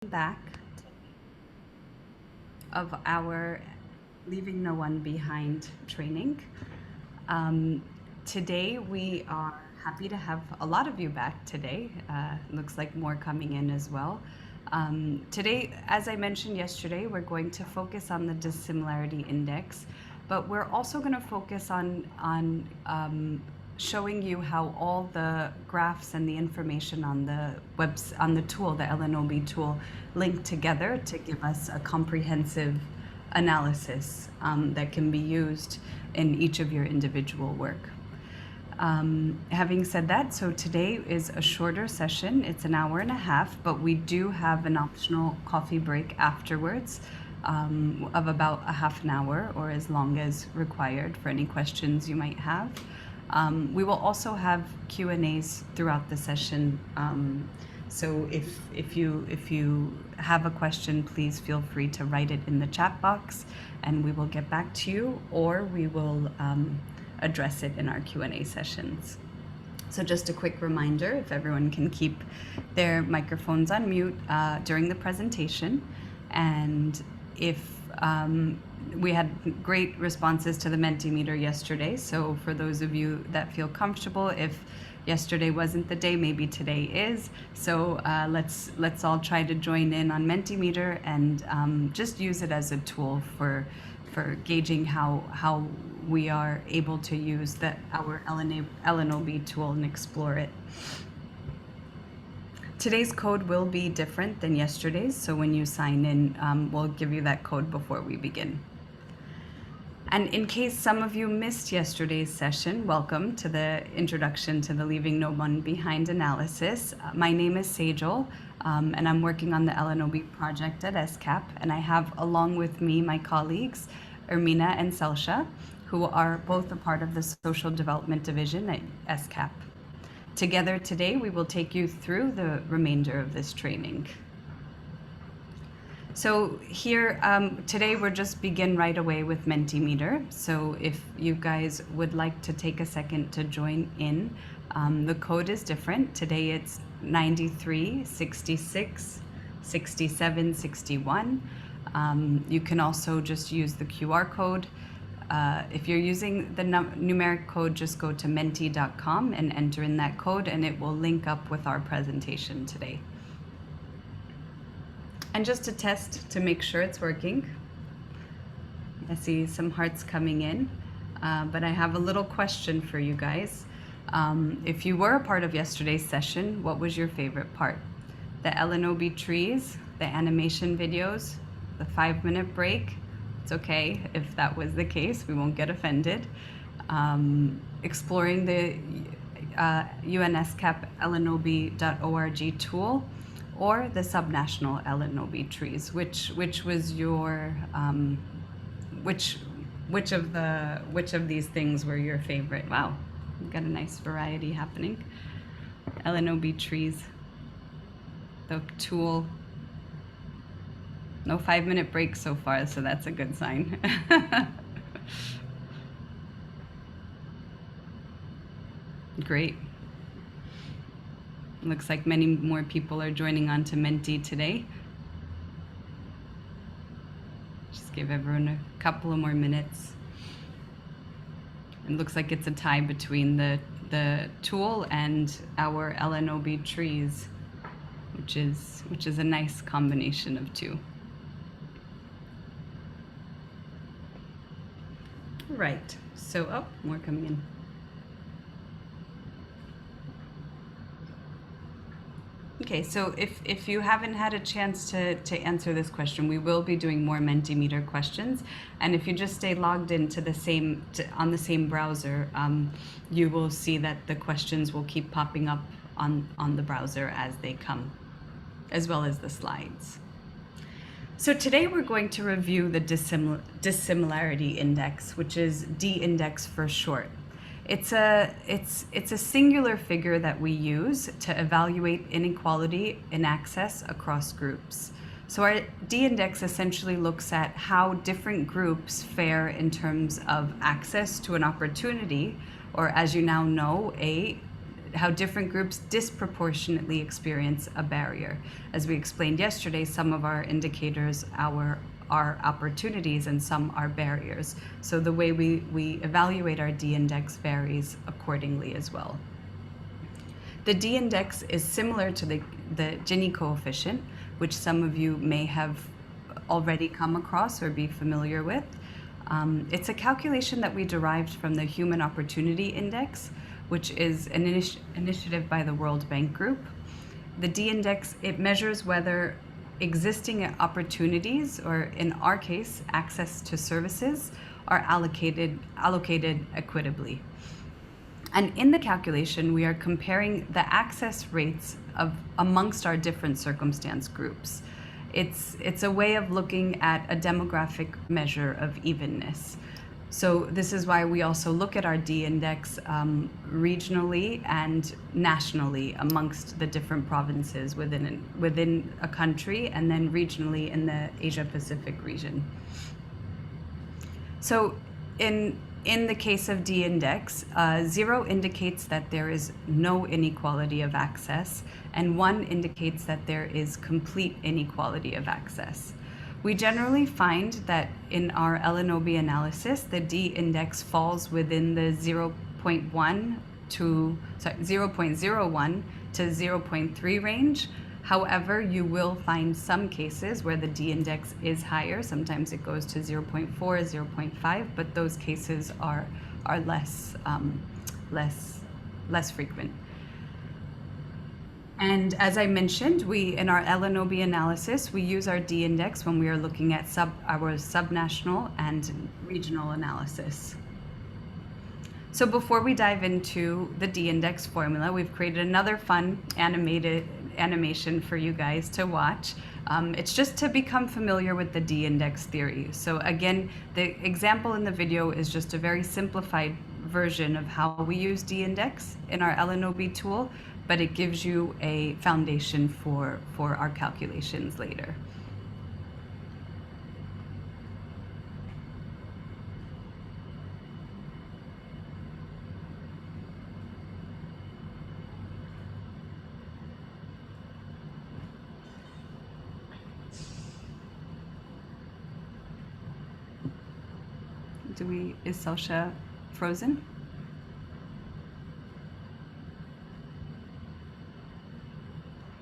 Back of our Leaving No One Behind training. Today we are happy to have a lot of you back today. Looks like more coming in as well. Today, as I mentioned yesterday, we're going to focus on the dissimilarity index, but we're also going to focus on showing you how all the graphs and the information on the tool, the LNOB tool, link together to give us a comprehensive analysis that can be used in each of your individual work. Having said that, so today is a shorter session. It's an hour and a half, but we do have an optional coffee break afterwards of about a half an hour or as long as required for any questions you might have. We will also have Q&As throughout the session. So if you have a question, please feel free to write it in the chat box and we will get back to you, or we will address it in our Q&A sessions. So just a quick reminder, if everyone can keep their microphones on mute during the presentation, and if we had great responses to the Mentimeter yesterday, so for those of you that feel comfortable, if yesterday wasn't the day, maybe today is. So let's all try to join in on Mentimeter and just use it as a tool for gauging how we are able to use our LNOB tool and explore it. Today's code will be different than yesterday's, so when you sign in, we'll give you that code before we begin. And in case some of you missed yesterday's session, welcome to the introduction to the Leaving No One Behind analysis. My name is Sejal, and I'm working on the LNOB project at ESCAP, and I have along with me my colleagues, Ermina and Selsha, who are both a part of the Social Development Division at ESCAP. Together today, we will take you through the remainder of this training. So here, today we're just begin right away with Mentimeter. So if you guys would like to take a second to join in, the code is different. Today it's 93 66 67 61. You can also just use the QR code. If you're using the numeric code, just go to menti.com and enter in that code, and it will link up with our presentation today. And just to test to make sure it's working, I see some hearts coming in, but I have a little question for you guys. If you were a part of yesterday's session, what was your favorite part? The LNOB trees, the animation videos, the 5-minute break? It's okay if that was the case, we won't get offended. Exploring the UNESCAP LNOB.org tool, or the subnational LNOB trees. Which was your which of these things were your favorite? Wow, we've got a nice variety happening. LNOB trees, the tool. No 5-minute break so far, so that's a good sign. Great. Looks like many more people are joining on to Menti today. Just give everyone a couple of more minutes. It looks like it's a tie between the tool and our LNOB trees, which is a nice combination of two. Right, so, oh, more coming in. Okay, so if you haven't had a chance to answer this question, we will be doing more Mentimeter questions. And if you just stay logged into on the same browser, you will see that the questions will keep popping up on the browser as they come, as well as the slides. So today we're going to review the dissimilarity index, which is D-index for short. It's a singular figure that we use to evaluate inequality in access across groups. So our D-index essentially looks at how different groups fare in terms of access to an opportunity, or as you now know, a how different groups disproportionately experience a barrier. As we explained yesterday, some of our indicators are opportunities and some are barriers. So the way we evaluate our D-index varies accordingly as well. The D-index is similar to the Gini coefficient, which some of you may have already come across or be familiar with. It's a calculation that we derived from the Human Opportunity Index, which is an initiative by the World Bank Group. The D-index, it measures whether existing opportunities, or in our case, access to services, are allocated equitably. And in the calculation, we are comparing the access rates amongst our different circumstance groups. It's a way of looking at a demographic measure of evenness. So this is why we also look at our D-index regionally and nationally amongst the different provinces within a country, and then regionally in the Asia-Pacific region. So in the case of D-index, 0 indicates that there is no inequality of access, and 1 indicates that there is complete inequality of access. We generally find that in our LNOB analysis, the D-index falls within the 0.01 to 0.3 range. However, you will find some cases where the D-index is higher. Sometimes it goes to 0.4, 0.5, but those cases are less frequent. And as I mentioned, in our LNOB analysis, we use our D-index when we are looking at our subnational and regional analysis. So before we dive into the D-index formula, we've created another fun animation for you guys to watch. It's just to become familiar with the D-index theory. So again, the example in the video is just a very simplified version of how we use D-index in our LNOB tool, but it gives you a foundation for our calculations later. Is Selsha frozen?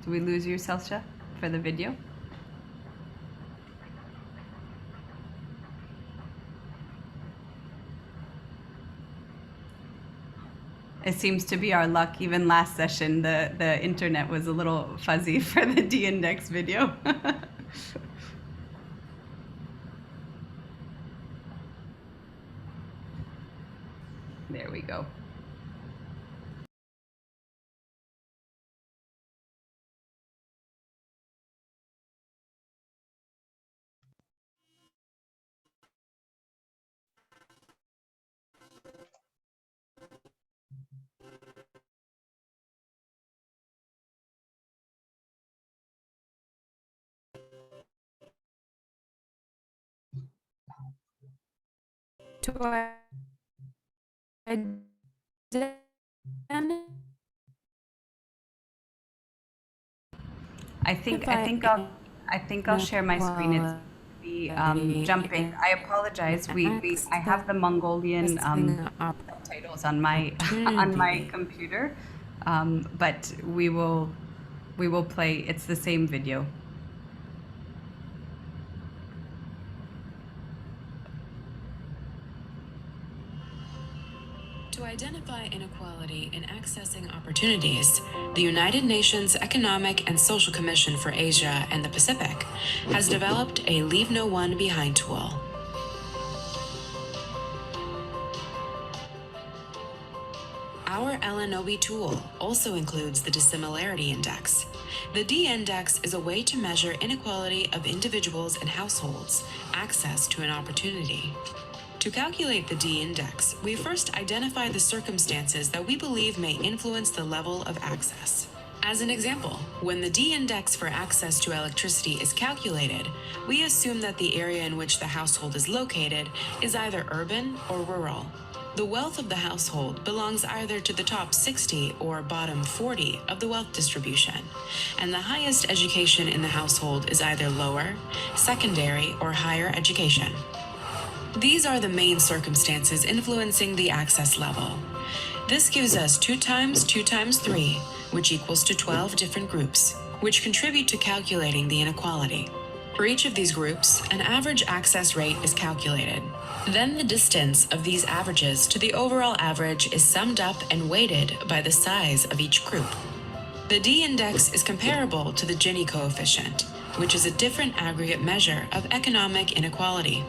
Do we lose you, Selsha, for the video? It seems to be our luck. Even last session, the internet was a little fuzzy for the D-index video. There we go. I think I'll share my screen. It's jumping. I apologize. I have the Mongolian subtitles on my computer, but we will play. It's the same video. To identify inequality in accessing opportunities, the United Nations Economic and Social Commission for Asia and the Pacific has developed a Leave No One Behind tool. Our LNOB tool also includes the Dissimilarity Index. The D-index is a way to measure inequality of individuals and households' access to an opportunity. To calculate the D-index, we first identify the circumstances that we believe may influence the level of access. As an example, when the D-index for access to electricity is calculated, we assume that the area in which the household is located is either urban or rural. The wealth of the household belongs either to the top 60 or bottom 40 of the wealth distribution, and the highest education in the household is either lower, secondary, or higher education. These are the main circumstances influencing the access level. This gives us 2 times 2 times 3, which equals to 12 different groups, which contribute to calculating the inequality. For each of these groups, an average access rate is calculated. Then the distance of these averages to the overall average is summed up and weighted by the size of each group. The D-index is comparable to the Gini coefficient, which is a different aggregate measure of economic inequality.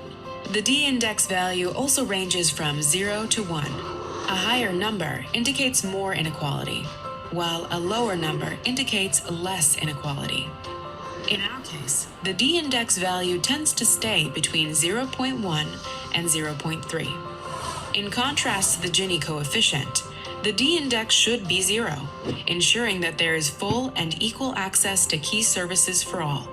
The D-index value also ranges from 0 to 1. A higher number indicates more inequality, while a lower number indicates less inequality. In our case, the D-index value tends to stay between 0.1 and 0.3. In contrast to the Gini coefficient, the D-index should be 0, ensuring that there is full and equal access to key services for all.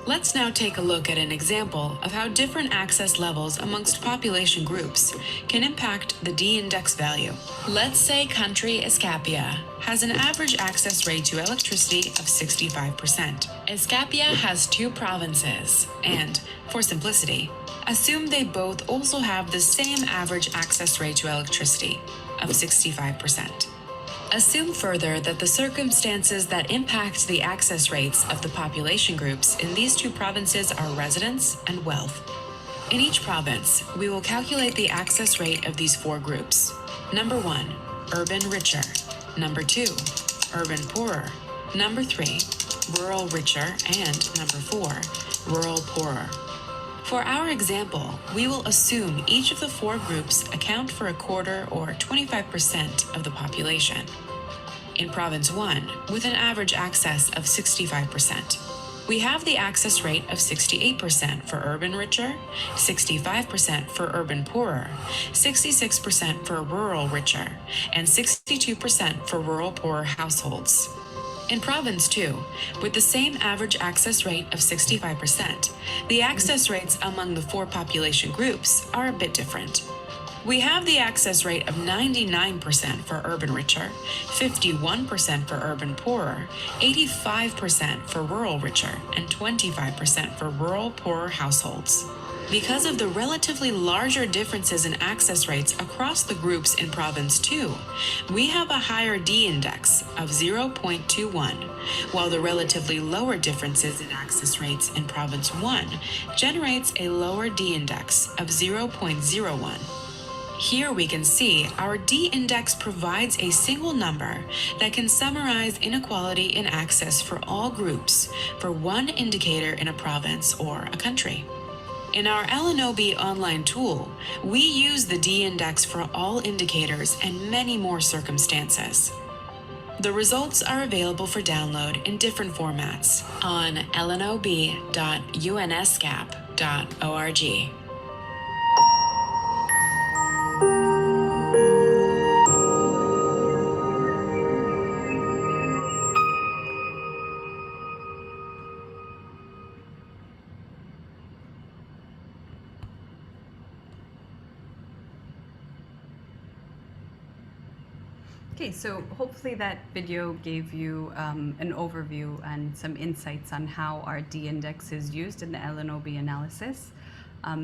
Let's now take a look at an example of how different access levels amongst population groups can impact the D-index value. Let's say country Escapia has an average access rate to electricity of 65%. Escapia has 2 provinces, and, for simplicity, assume they both also have the same average access rate to electricity of 65%. Assume further that the circumstances that impact the access rates of the population groups in these 2 provinces are residence and wealth. In each province, we will calculate the access rate of these 4 groups. Number 1, urban richer. Number 2, urban poorer. Number 3, rural richer. And number 4, rural poorer. For our example, we will assume each of the 4 groups account for a quarter or 25% of the population. In Province 1, with an average access of 65%, we have the access rate of 68% for urban richer, 65% for urban poorer, 66% for rural richer, and 62% for rural poorer households. In Province 2, with the same average access rate of 65%, the access rates among the 4 population groups are a bit different. We have the access rate of 99% for urban richer, 51% for urban poorer, 85% for rural richer, and 25% for rural poorer households. Because of the relatively larger differences in access rates across the groups in Province 2, we have a higher D-index of 0.21, while the relatively lower differences in access rates in Province 1 generates a lower D-index of 0.01. Here we can see our D-index provides a single number that can summarize inequality in access for all groups for one indicator in a province or a country. In our LNOB online tool, we use the D-index for all indicators and many more circumstances. The results are available for download in different formats on lnob.unescap.org. Okay, so hopefully that video gave you an overview and some insights on how our D-index is used in the LNOB analysis.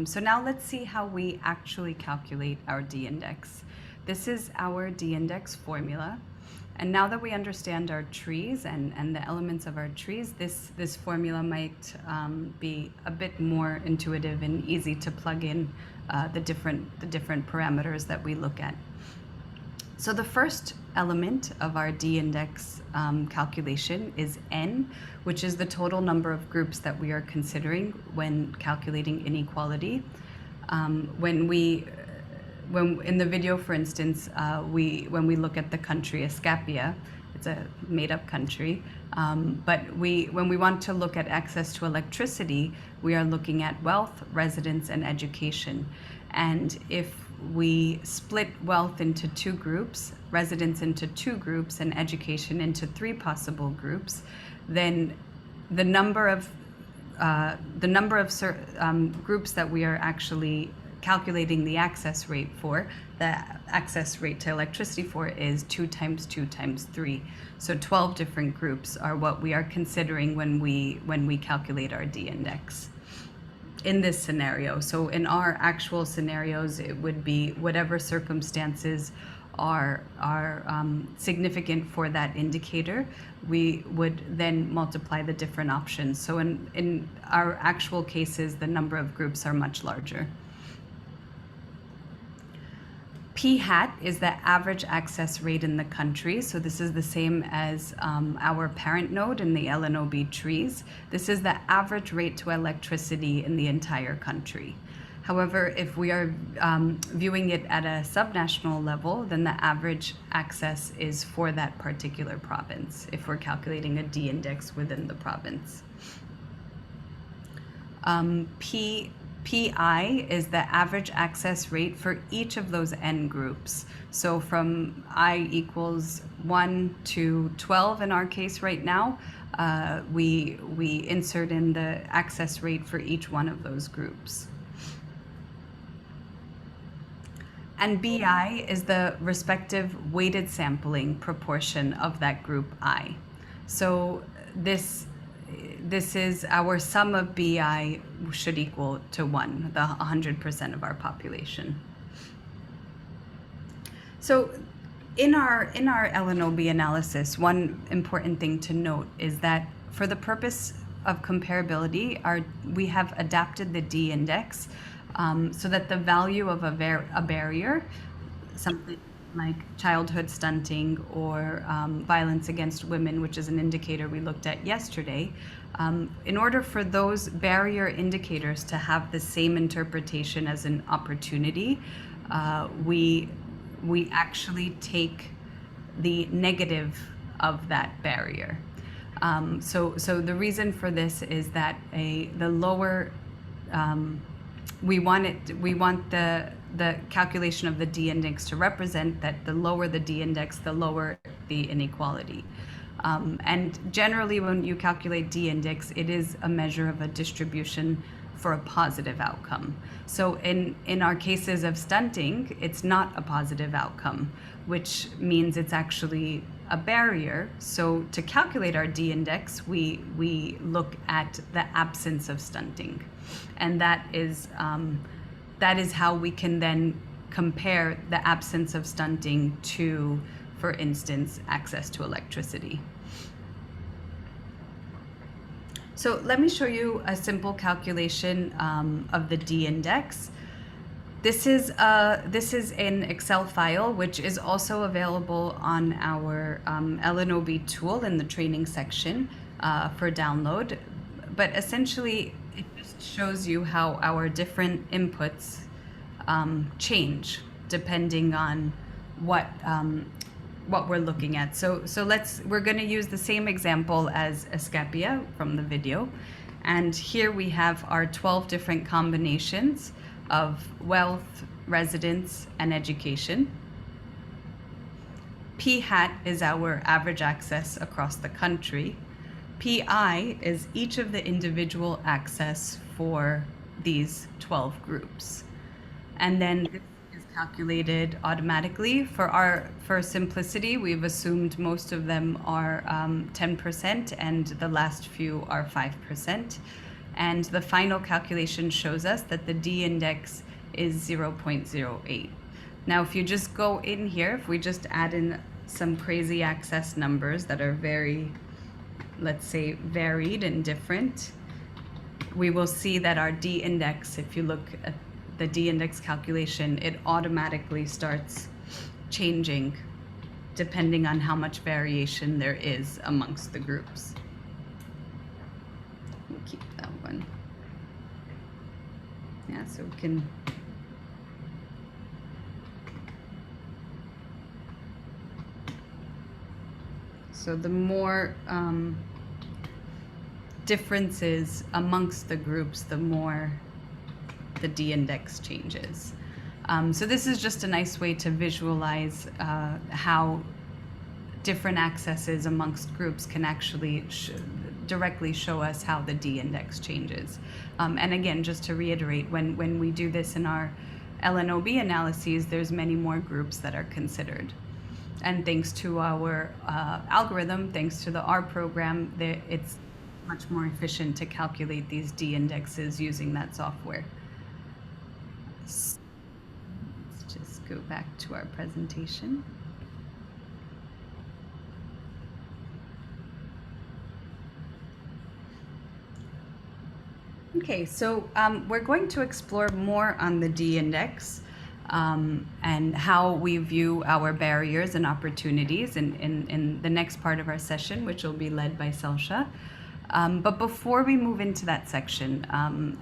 So now let's see how we actually calculate our D-index. This is our D-index formula. And now that we understand our trees and the elements of our trees, this formula might be a bit more intuitive and easy to plug in the different parameters that we look at. So the first element of our D-index calculation is N, which is the total number of groups that we are considering when calculating inequality. When in the video, for instance, when we look at the country Escapia, it's a made-up country, but when we want to look at access to electricity, we are looking at wealth, residence, and education. And if we split wealth into 2 groups, residence into 2 groups, and education into 3 possible groups, then the number of groups that we are actually calculating the access rate for, the access rate to electricity for is 2 times 2 times 3. So 12 different groups are what we are considering when we calculate our D index in this scenario. So in our actual scenarios, it would be whatever circumstances are significant for that indicator, we would then multiply the different options. So in our actual cases, the number of groups are much larger. P hat is the average access rate in the country. So this is the same as our parent node in the LNOB trees. This is the average rate to electricity in the entire country. However, if we are viewing it at a subnational level, then the average access is for that particular province, if we're calculating a D index within the province. PI is the average access rate for each of those N groups. So from I equals 1 to 12 in our case right now, we insert in the access rate for each one of those groups. And BI is the respective weighted sampling proportion of that group I. So this is our sum of BI should equal to 1, the 100% of our population. So in our LNOB analysis, one important thing to note is that for the purpose of comparability, we have adapted the D index so that the value of a barrier, something like childhood stunting or violence against women, which is an indicator we looked at yesterday, in order for those barrier indicators to have the same interpretation as an opportunity, we actually take the negative of that barrier. So the reason for this is that the lower we want the calculation of the D index to represent that the lower the D index, the lower the inequality. And generally when you calculate D index, it is a measure of a distribution for a positive outcome. So in our cases of stunting, it's not a positive outcome, which means it's actually a barrier. So to calculate our D index, we look at the absence of stunting. And that is how we can then compare the absence of stunting to, for instance, access to electricity. So let me show you a simple calculation of the D index. This is an Excel file, which is also available on our LNOB tool in the training section for download. But essentially, it just shows you how our different inputs change depending on what we're looking at. So we're going to use the same example as ESCAP from the video, and here we have our 12 different combinations of wealth, residence, and education. P hat is our average access across the country. PI is each of the individual access for these 12 groups. And then this is calculated automatically. For simplicity, we've assumed most of them are 10% and the last few are 5%. And the final calculation shows us that the D index is 0.08. Now, if you just go in here, if we just add in some crazy access numbers that are very, let's say, varied and different, we will see that our D index, if you look at the D index calculation, it automatically starts changing depending on how much variation there is amongst the groups. We'll keep that one. Yeah, so we can so the more differences amongst the groups, the more the D index changes. So this is just a nice way to visualize how different accesses amongst groups can actually directly show us how the D index changes. And again, just to reiterate, when we do this in our LNOB analyses, there's many more groups that are considered. And thanks to our algorithm, thanks to the R program, it's much more efficient to calculate these D indexes using that software. Let's just go back to our presentation. Okay, so we're going to explore more on the D index and how we view our barriers and opportunities in the next part of our session, which will be led by Selsha. But before we move into that section,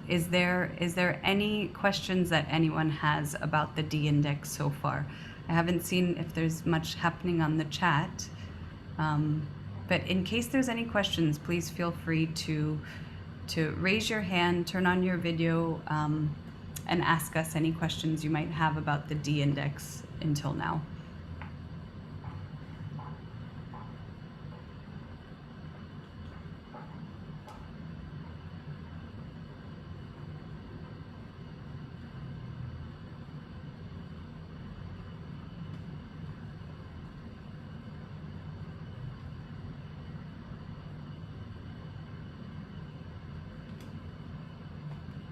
is there any questions that anyone has about the D index so far? I haven't seen if there's much happening on the chat, but in case there's any questions, please feel free to raise your hand, turn on your video, and ask us any questions you might have about the D index until now.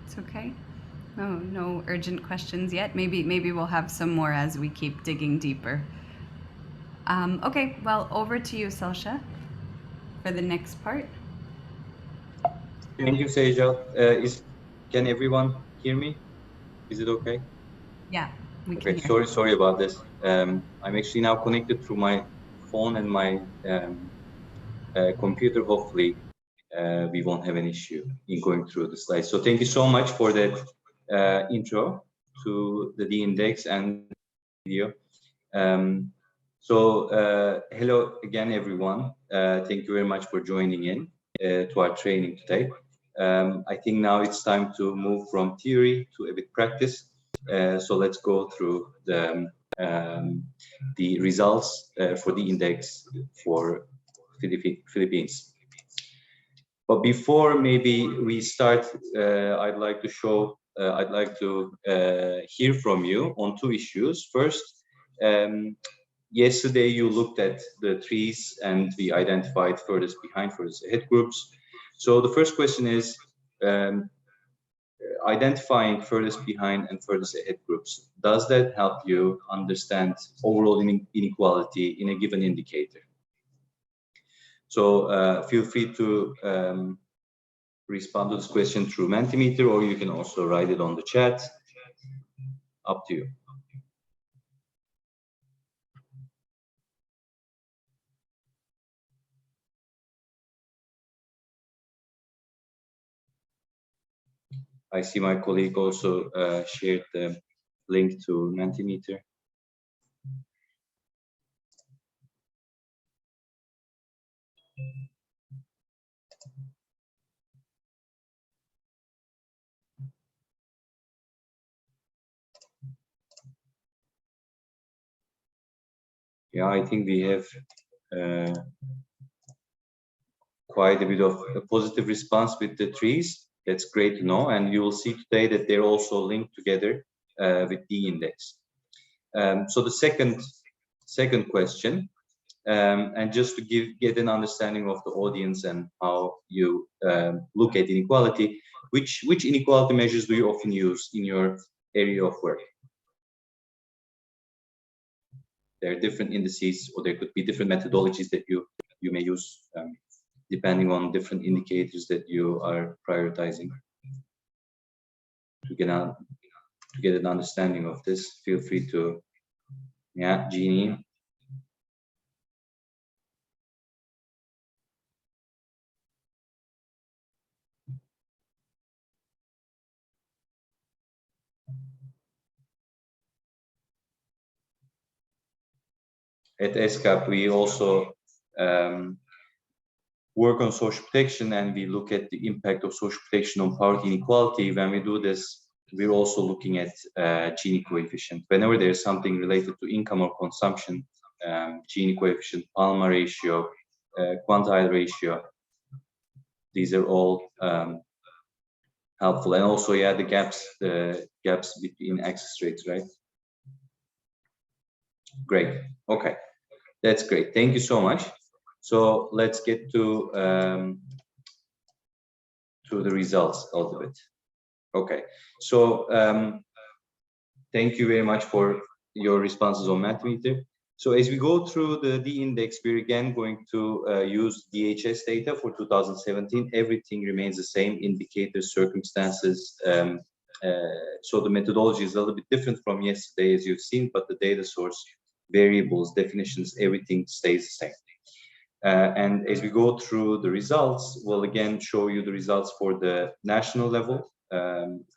It's okay. No urgent questions yet. Maybe we'll have some more as we keep digging deeper. Okay, well, over to you, Selsha, for the next part. Thank you, Sejal. Can everyone hear me? Is it okay? Yeah, we can hear. Okay, sorry about this. I'm actually now connected through my phone and my computer. Hopefully, we won't have an issue in going through the slides. So thank you so much for that intro to the D index and video. Hello again, everyone. Thank you very much for joining in to our training today. I think now it's time to move from theory to a bit practice. So let's go through the results for the index for Philippines. But before maybe we start, I'd like to hear from you on two issues. First, yesterday you looked at the trees and we identified furthest behind, furthest ahead groups. So the first question is identifying furthest behind and furthest ahead groups. Does that help you understand overall inequality in a given indicator? So feel free to respond to this question through Mentimeter, or you can also write it on the chat. Up to you. I see my colleague also shared the link to Mentimeter. Yeah, I think we have quite a bit of a positive response with the trees. That's great to know, and you will see today that they're also linked together with the index. So the second question, and just to get an understanding of the audience and how you look at inequality, which inequality measures do you often use in your area of work? There are different indices, or there could be different methodologies that you may use depending on different indicators that you are prioritizing. To get an understanding of this, feel free to, yeah, Jeannie. At ESCAP, we also work on social protection, and we look at the impact of social protection on poverty inequality. When we do this, we're also looking at Gini coefficient. Whenever there's something related to income or consumption, Gini coefficient, Palma ratio, quantile ratio, these are all helpful. And also, yeah, the gaps between access rates, right? Great. Okay, that's great. Thank you so much. So let's get to the results a little bit. Okay, so thank you very much for your responses on Mentimeter. So as we go through the D index, we're again going to use DHS data for 2017. Everything remains the same: indicators, circumstances. So the methodology is a little bit different from yesterday, as you've seen, but the data source, variables, definitions, everything stays the same. And as we go through the results, we'll again show you the results for the national level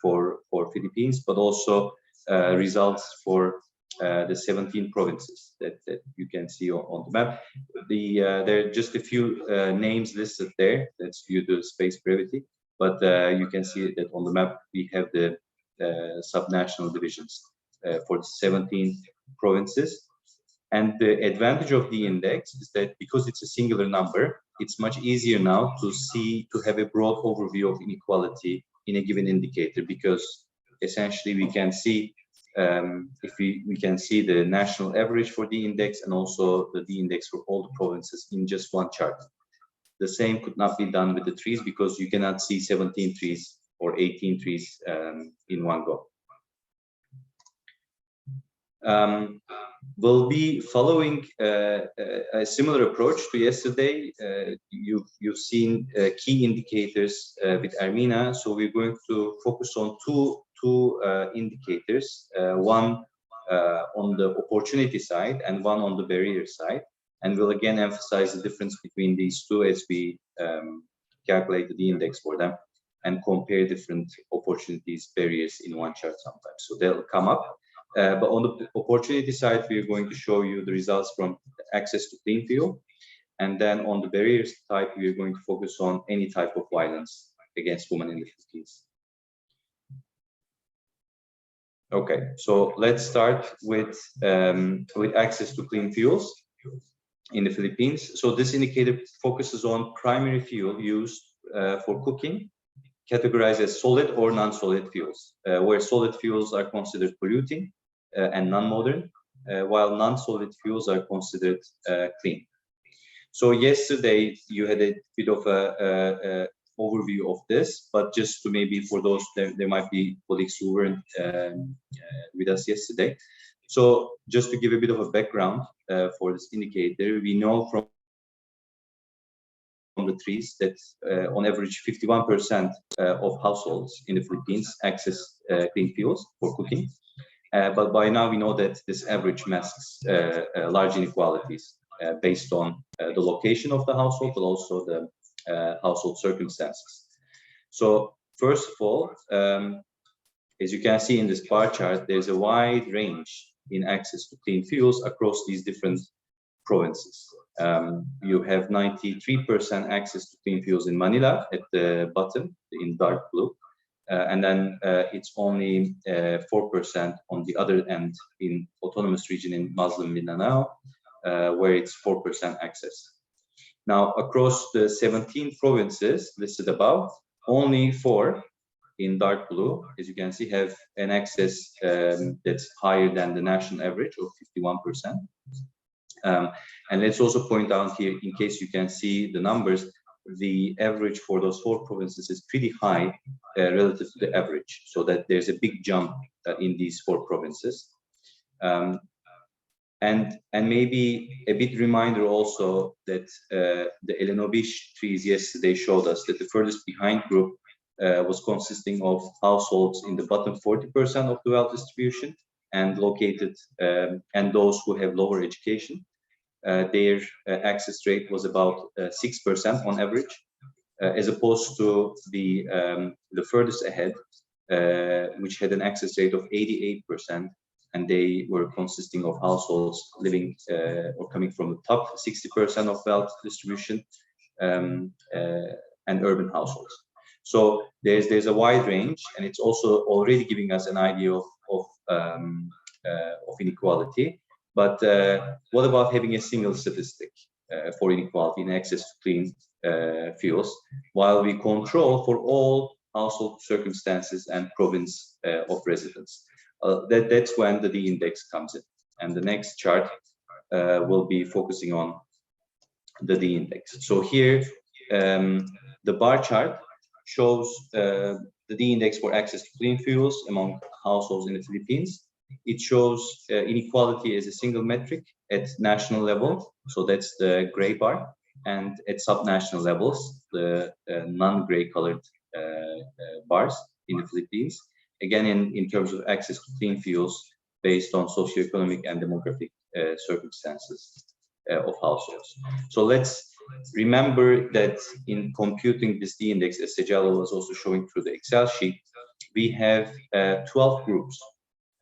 for Philippines, but also results for the 17 provinces that you can see on the map. There are just a few names listed there. That's due to space brevity, but you can see that on the map we have the subnational divisions for the 17 provinces. And the advantage of the index is that because it's a singular number, it's much easier now to have a broad overview of inequality in a given indicator, because essentially we can see if we can see the national average for the index and also the D index for all the provinces in just one chart. The same could not be done with the trees, because you cannot see 17 trees or 18 trees in one go. We'll be following a similar approach to yesterday. You've seen key indicators with Armina, so we're going to focus on two indicators, one on the opportunity side and one on the barrier side, and we'll again emphasize the difference between these two as we calculate the index for them and compare different opportunities, barriers in one chart sometimes. So they'll come up. But on the opportunity side, we are going to show you the results from access to clean fuel. And then on the barriers type, we are going to focus on any type of violence against women in the Philippines. Okay, so let's start with access to clean fuels in the Philippines. So this indicator focuses on primary fuel used for cooking, categorized as solid or non-solid fuels, where solid fuels are considered polluting and non-modern, while non-solid fuels are considered clean. So yesterday you had a bit of a overview of this, but just to maybe for those, there might be colleagues who weren't with us yesterday. So just to give a bit of a background for this indicator, we know from the trees that on average 51% of households in the Philippines access clean fuels for cooking. But by now we know that this average masks large inequalities based on the location of the household, but also the household circumstances. So first of all, as you can see in this bar chart, there's a wide range in access to clean fuels across these different provinces. You have 93% access to clean fuels in Manila at the bottom in dark blue. And then it's only 4% on the other end in autonomous region in Muslim Mindanao, where it's 4% access. Now, across the 17 provinces listed above, only 4 in dark blue, as you can see, have an access that's higher than the national average of 51%. And let's also point out here, in case you can see the numbers, the average for those 4 provinces is pretty high relative to the average, so that there's a big jump in these 4 provinces. And maybe a bit reminder also that the LNOB trees yesterday showed us that the furthest behind group was consisting of households in the bottom 40% of the wealth distribution and located and those who have lower education. Their access rate was about 6% on average, as opposed to the furthest ahead, which had an access rate of 88%, and they were consisting of households living or coming from the top 60% of wealth distribution and urban households. So there's a wide range, and it's also already giving us an idea of inequality. But what about having a single statistic for inequality in access to clean fuels, while we control for all household circumstances and province of residence. That's when the D index comes in. And the next chart will be focusing on the D index. So here, the bar chart shows the D index for access to clean fuels among households in the Philippines. It shows inequality as a single metric at national level, so that's the gray bar, and at subnational levels, the non-gray colored bars in the Philippines. Again, in terms of access to clean fuels based on socioeconomic and demographic circumstances of households. So let's remember that in computing this D index, as Sejalo was also showing through the Excel sheet, we have 12 groups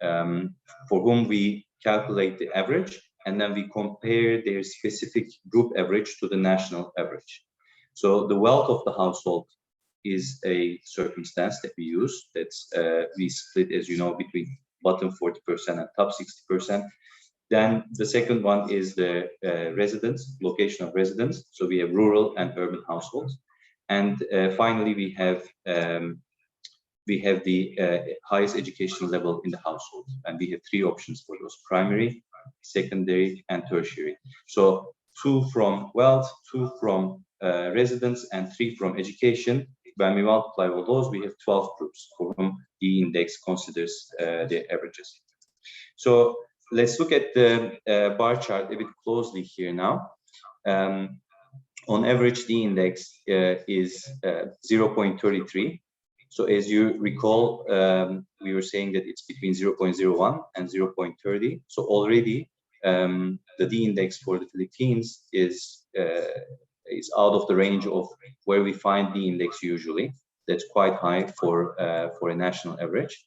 for whom we calculate the average, and then we compare their specific group average to the national average. So the wealth of the household is a circumstance that we use. That's we split, as you know, between bottom 40% and top 60%. Then the second one is the residence, location of residence. So we have rural and urban households. And finally, we have the highest educational level in the household. And we have three options for those: primary, secondary, and tertiary. So 2 from wealth, 2 from residence, and 3 from education. When we multiply all those, we have 12 groups for whom the index considers their averages. So let's look at the bar chart a bit closely here now. On average, the index is 0.33. So as you recall, we were saying that it's between 0.01 and 0.30. So already the D index for the Philippines is out of the range of where we find the index usually. That's quite high for a national average.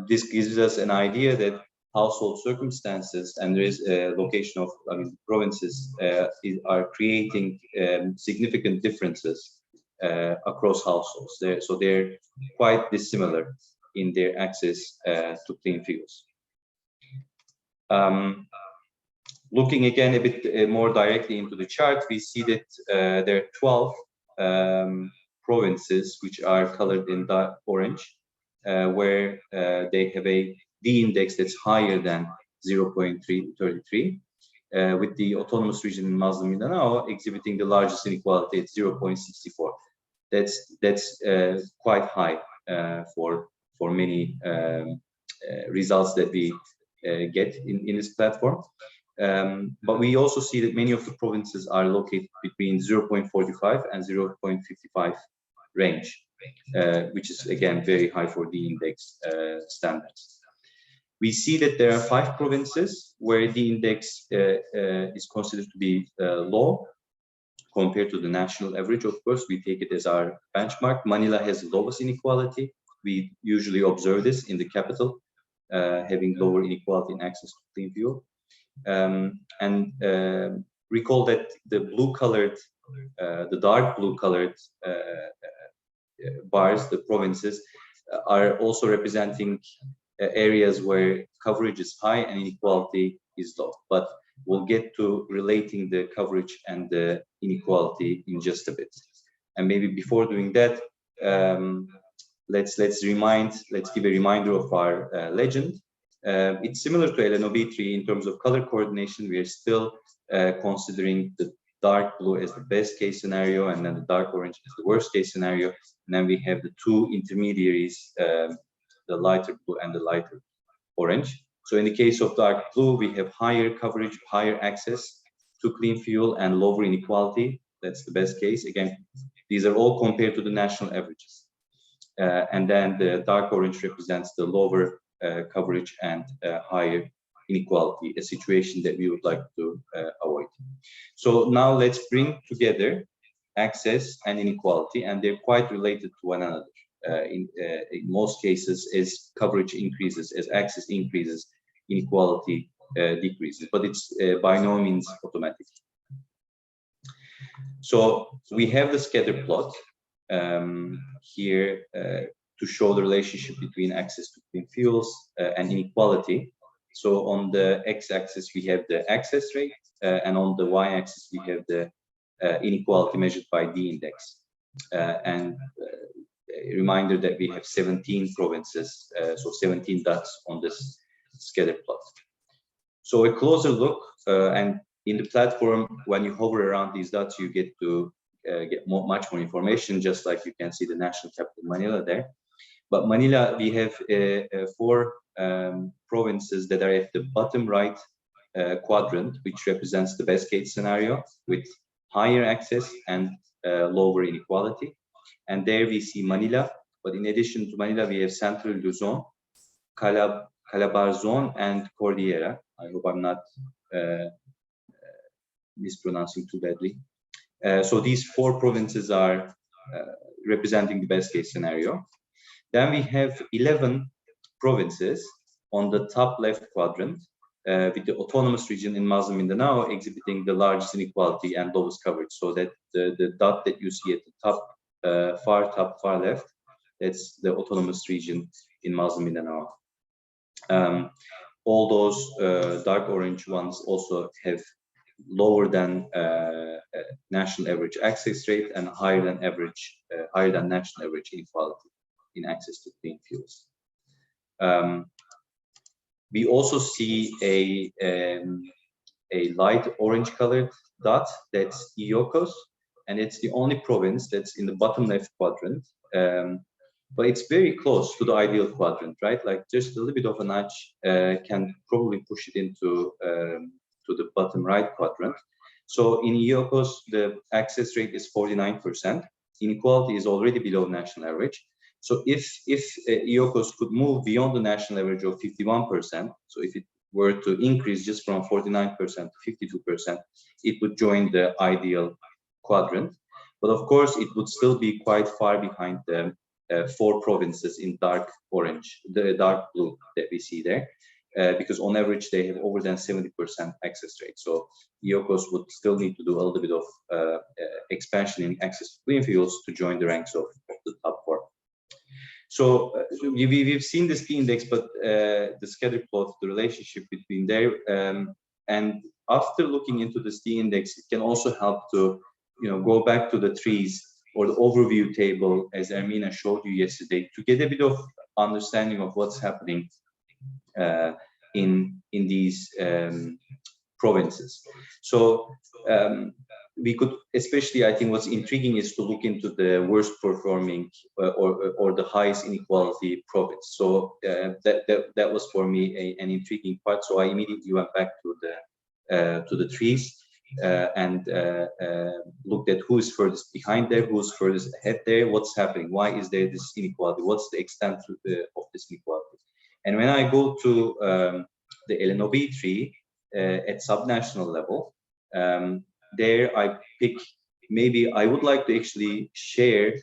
This gives us an idea that household circumstances and there is a location of provinces are creating significant differences across households. So they're quite dissimilar in their access to clean fuels. Looking again a bit more directly into the chart, we see that there are 12 provinces which are colored in dark orange, where they have a D index that's higher than 0.33, with the autonomous region in Muslim Mindanao exhibiting the largest inequality at 0.64. That's quite high for many results that we get in this platform. But we also see that many of the provinces are located between 0.45 and 0.55 range, which is again very high for the index standards. We see that there are 5 provinces where the index is considered to be low compared to the national average. Of course, we take it as our benchmark. Manila has the lowest inequality. We usually observe this in the capital, having lower inequality in access to clean fuel. Recall that the blue-colored, the dark blue-colored bars, the provinces, are also representing areas where coverage is high and inequality is low. But we'll get to relating the coverage and the inequality in just a bit. And maybe before doing that, let's give a reminder of our legend. It's similar to LNOB 3 in terms of color coordination. We are still considering the dark blue as the best case scenario, and then the dark orange as the worst case scenario. And then we have the 2 intermediaries, the lighter blue and the lighter orange. So in the case of dark blue, we have higher coverage, higher access to clean fuel, and lower inequality. That's the best case. Again, these are all compared to the national averages. And then the dark orange represents the lower coverage and higher inequality, a situation that we would like to avoid. So now let's bring together access and inequality, and they're quite related to one another. In most cases, as coverage increases, as access increases, inequality decreases, but it's by no means automatic. So we have the scatter plot here to show the relationship between access to clean fuels and inequality. So on the x-axis, we have the access rate, and on the y-axis, we have the inequality measured by D index. And a reminder that we have 17 provinces, so 17 dots on this scatter plot. So a closer look, and in the platform, when you hover around these dots, you get to get much more information, just like you can see the national capital Manila there. But Manila, we have 4 provinces that are at the bottom right quadrant, which represents the best case scenario with higher access and lower inequality. And there we see Manila, but in addition to Manila, we have Central Luzon, Calabar Zone, and Cordillera. I hope I'm not mispronouncing too badly. So these 4 provinces are representing the best case scenario. Then we have 11 provinces on the top left quadrant, with the autonomous region in Muslim Mindanao exhibiting the largest inequality and lowest coverage. So that the dot that you see at the top, far left, that's the autonomous region in Muslim Mindanao. All those dark orange ones also have lower than national average access rate and higher than national average inequality in access to clean fuels. We also see a light orange colored dot, that's Ilocos, and it's the only province that's in the bottom left quadrant. But it's very close to the ideal quadrant, right? Like just a little bit of a nudge can probably push it into to the bottom right quadrant. So in Ilocos, the access rate is 49%. Inequality is already below national average. So if Ilocos could move beyond the national average of 51%, so if it were to increase just from 49% to 52%, it would join the ideal quadrant. But of course, it would still be quite far behind the 4 provinces in dark orange, the dark blue that we see there, because on average they have over than 70% access rate. So Ilocos would still need to do a little bit of expansion in access to clean fuels to join the ranks of the top 4. So we've seen this key index, but the scatter plot, the relationship between there, and after looking into this key index, it can also help to go back to the trees or the overview table, as Ermina showed you yesterday, to get a bit of understanding of what's happening in these provinces. So we could, especially, I think what's intriguing is to look into the worst performing or the highest inequality province. So that was for me an intriguing part. So I immediately went back to the trees and looked at who is furthest behind there, who's furthest ahead there, what's happening, why is there this inequality, what's the extent of this inequality. And when I go to the LNOB tree at subnational level, there I pick, maybe I would like to actually share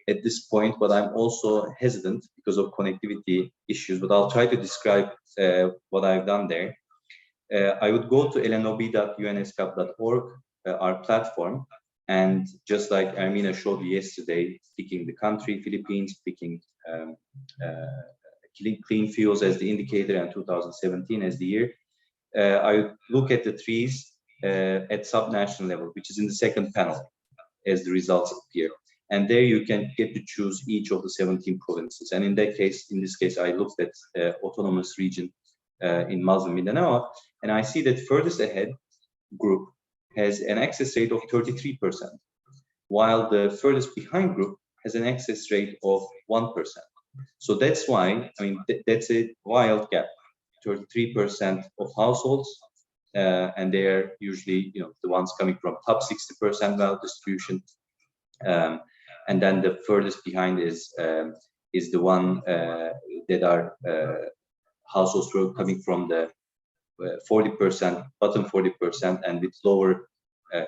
at this point, but I'm also hesitant because of connectivity issues, but I'll try to describe what I've done there. I would go to lnob.unescap.org, our platform, and just like Ermina showed you yesterday, picking the country, Philippines, picking clean fuels as the indicator and 2017 as the year, I would look at the trees at subnational level, which is in the second panel as the results appear. And there you can get to choose each of the 17 provinces. And in this case, I looked at autonomous region in Muslim Mindanao, and I see that furthest ahead group has an access rate of 33%, while the furthest behind group has an access rate of 1%. So that's why, I mean, that's a wild gap, 33% of households, and they're usually, the ones coming from top 60% wealth distribution, and then the furthest behind is the one that are households coming from the 40%, bottom 40%, and with lower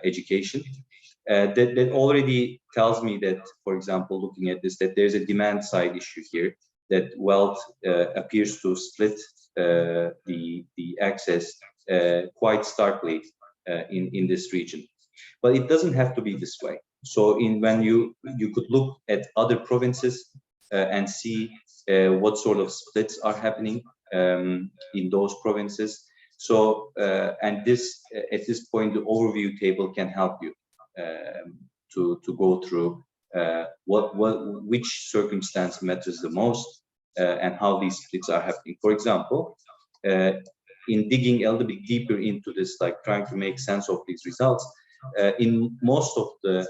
education. That already tells me that, for example, looking at this, that there's a demand side issue here, that wealth appears to split the access quite starkly in this region. But it doesn't have to be this way. So when you could look at other provinces and see what sort of splits are happening in those provinces. So and this at this point, the overview table can help you to go through which circumstance matters the most, and how these splits are happening. For example, in digging a little bit deeper into this, like trying to make sense of these results, in most of the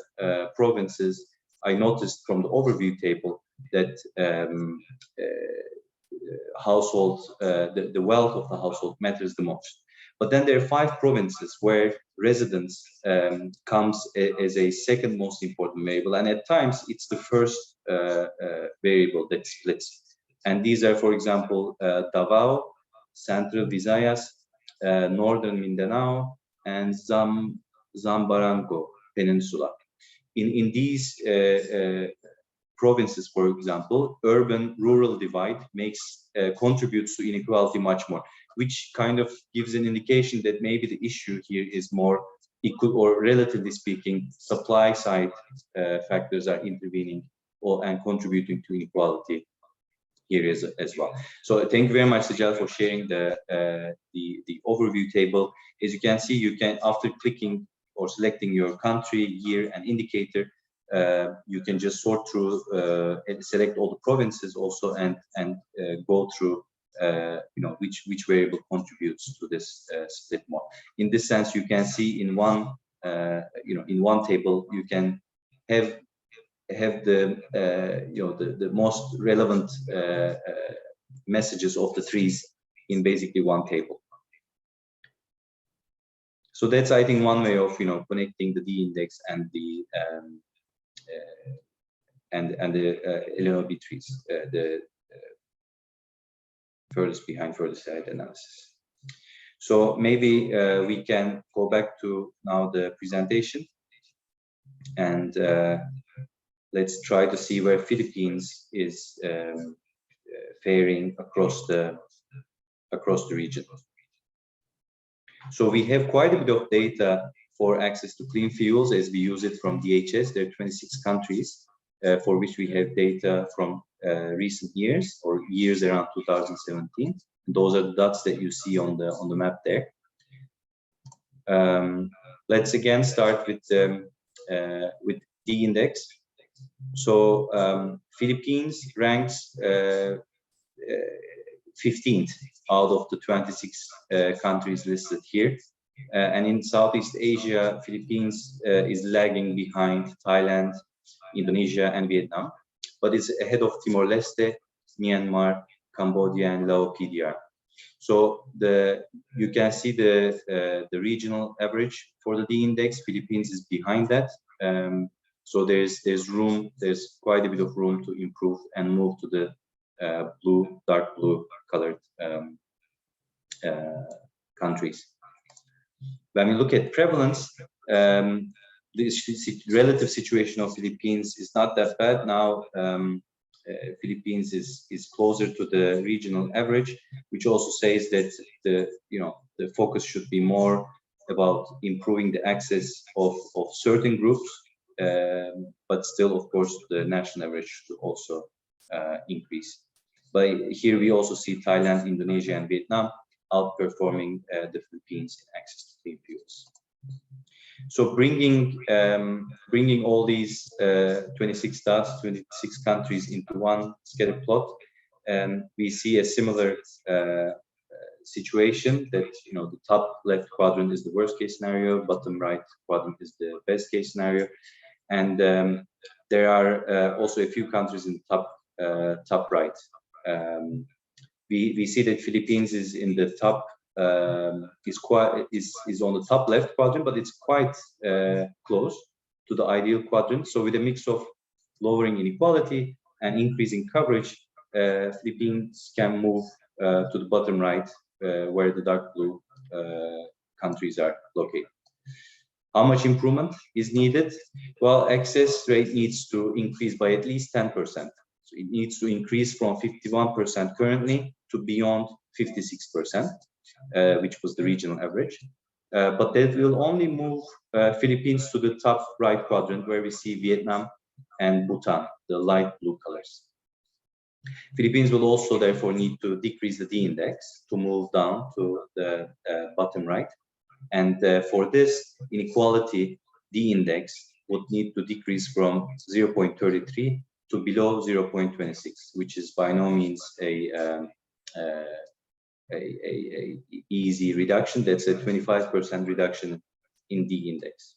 provinces, I noticed from the overview table that the wealth of the household matters the most. But then there are 5 provinces where residence comes as a second most important variable, and at times it's the first variable that splits. And these are, for example, Davao, Central Visayas, Northern Mindanao, and Zamboanga Peninsula. In these provinces, for example, urban-rural divide contributes to inequality much more, which kind of gives an indication that maybe the issue here is more equal, or relatively speaking, supply-side factors are intervening and contributing to inequality here as well. So thank you very much, Sejal, for sharing the overview table. As you can see, you can, after clicking or selecting your country, year, and indicator, you can just sort through and select all the provinces also, and go through which variable contributes to this split more. In this sense, you can see in one table you can have the most relevant messages of the trees in basically one table. So that's, I think, one way of connecting the D index and the LNOB trees, the furthest behind, furthest ahead analysis. So maybe we can go back to now the presentation, and let's try to see where Philippines is faring across the region. So we have quite a bit of data for access to clean fuels, as we use it from DHS. There are 26 countries for which we have data from recent years, or years around 2017. Those are the dots that you see on the map there. Let's again start with D index. So Philippines ranks 15th out of the 26 countries listed here. And in Southeast Asia, Philippines is lagging behind Thailand, Indonesia, and Vietnam, but it's ahead of Timor-Leste, Myanmar, Cambodia, and Laos PDR. So you can see the regional average for the D index. Philippines is behind that. So there's quite a bit of room to improve and move to the dark blue colored countries. When we look at prevalence, the relative situation of Philippines is not that bad now. Philippines is closer to the regional average, which also says that the focus should be more about improving the access of certain groups, but still, of course, the national average should also increase. But here we also see Thailand, Indonesia, and Vietnam outperforming the Philippines in access to clean fuels. So bringing all these 26 countries into one scatter plot, we see a similar situation that the top left quadrant is the worst case scenario, bottom right quadrant is the best case scenario, and there are also a few countries in the top right. We see that Philippines is in the top. Is on the top left quadrant, but it's quite close to the ideal quadrant. So with a mix of lowering inequality and increasing coverage, Philippines can move to the bottom right, where the dark blue countries are located. How much improvement is needed? Well, access rate needs to increase by at least 10%. So it needs to increase from 51% currently to beyond 56%. Which was the regional average, but that will only move Philippines to the top right quadrant, where we see Vietnam and Bhutan, the light blue colors. Philippines will also therefore need to decrease the D index to move down to the bottom right, and for this inequality D index would need to decrease from 0.33 to below 0.26, which is by no means a easy reduction. That's a 25% reduction in D index.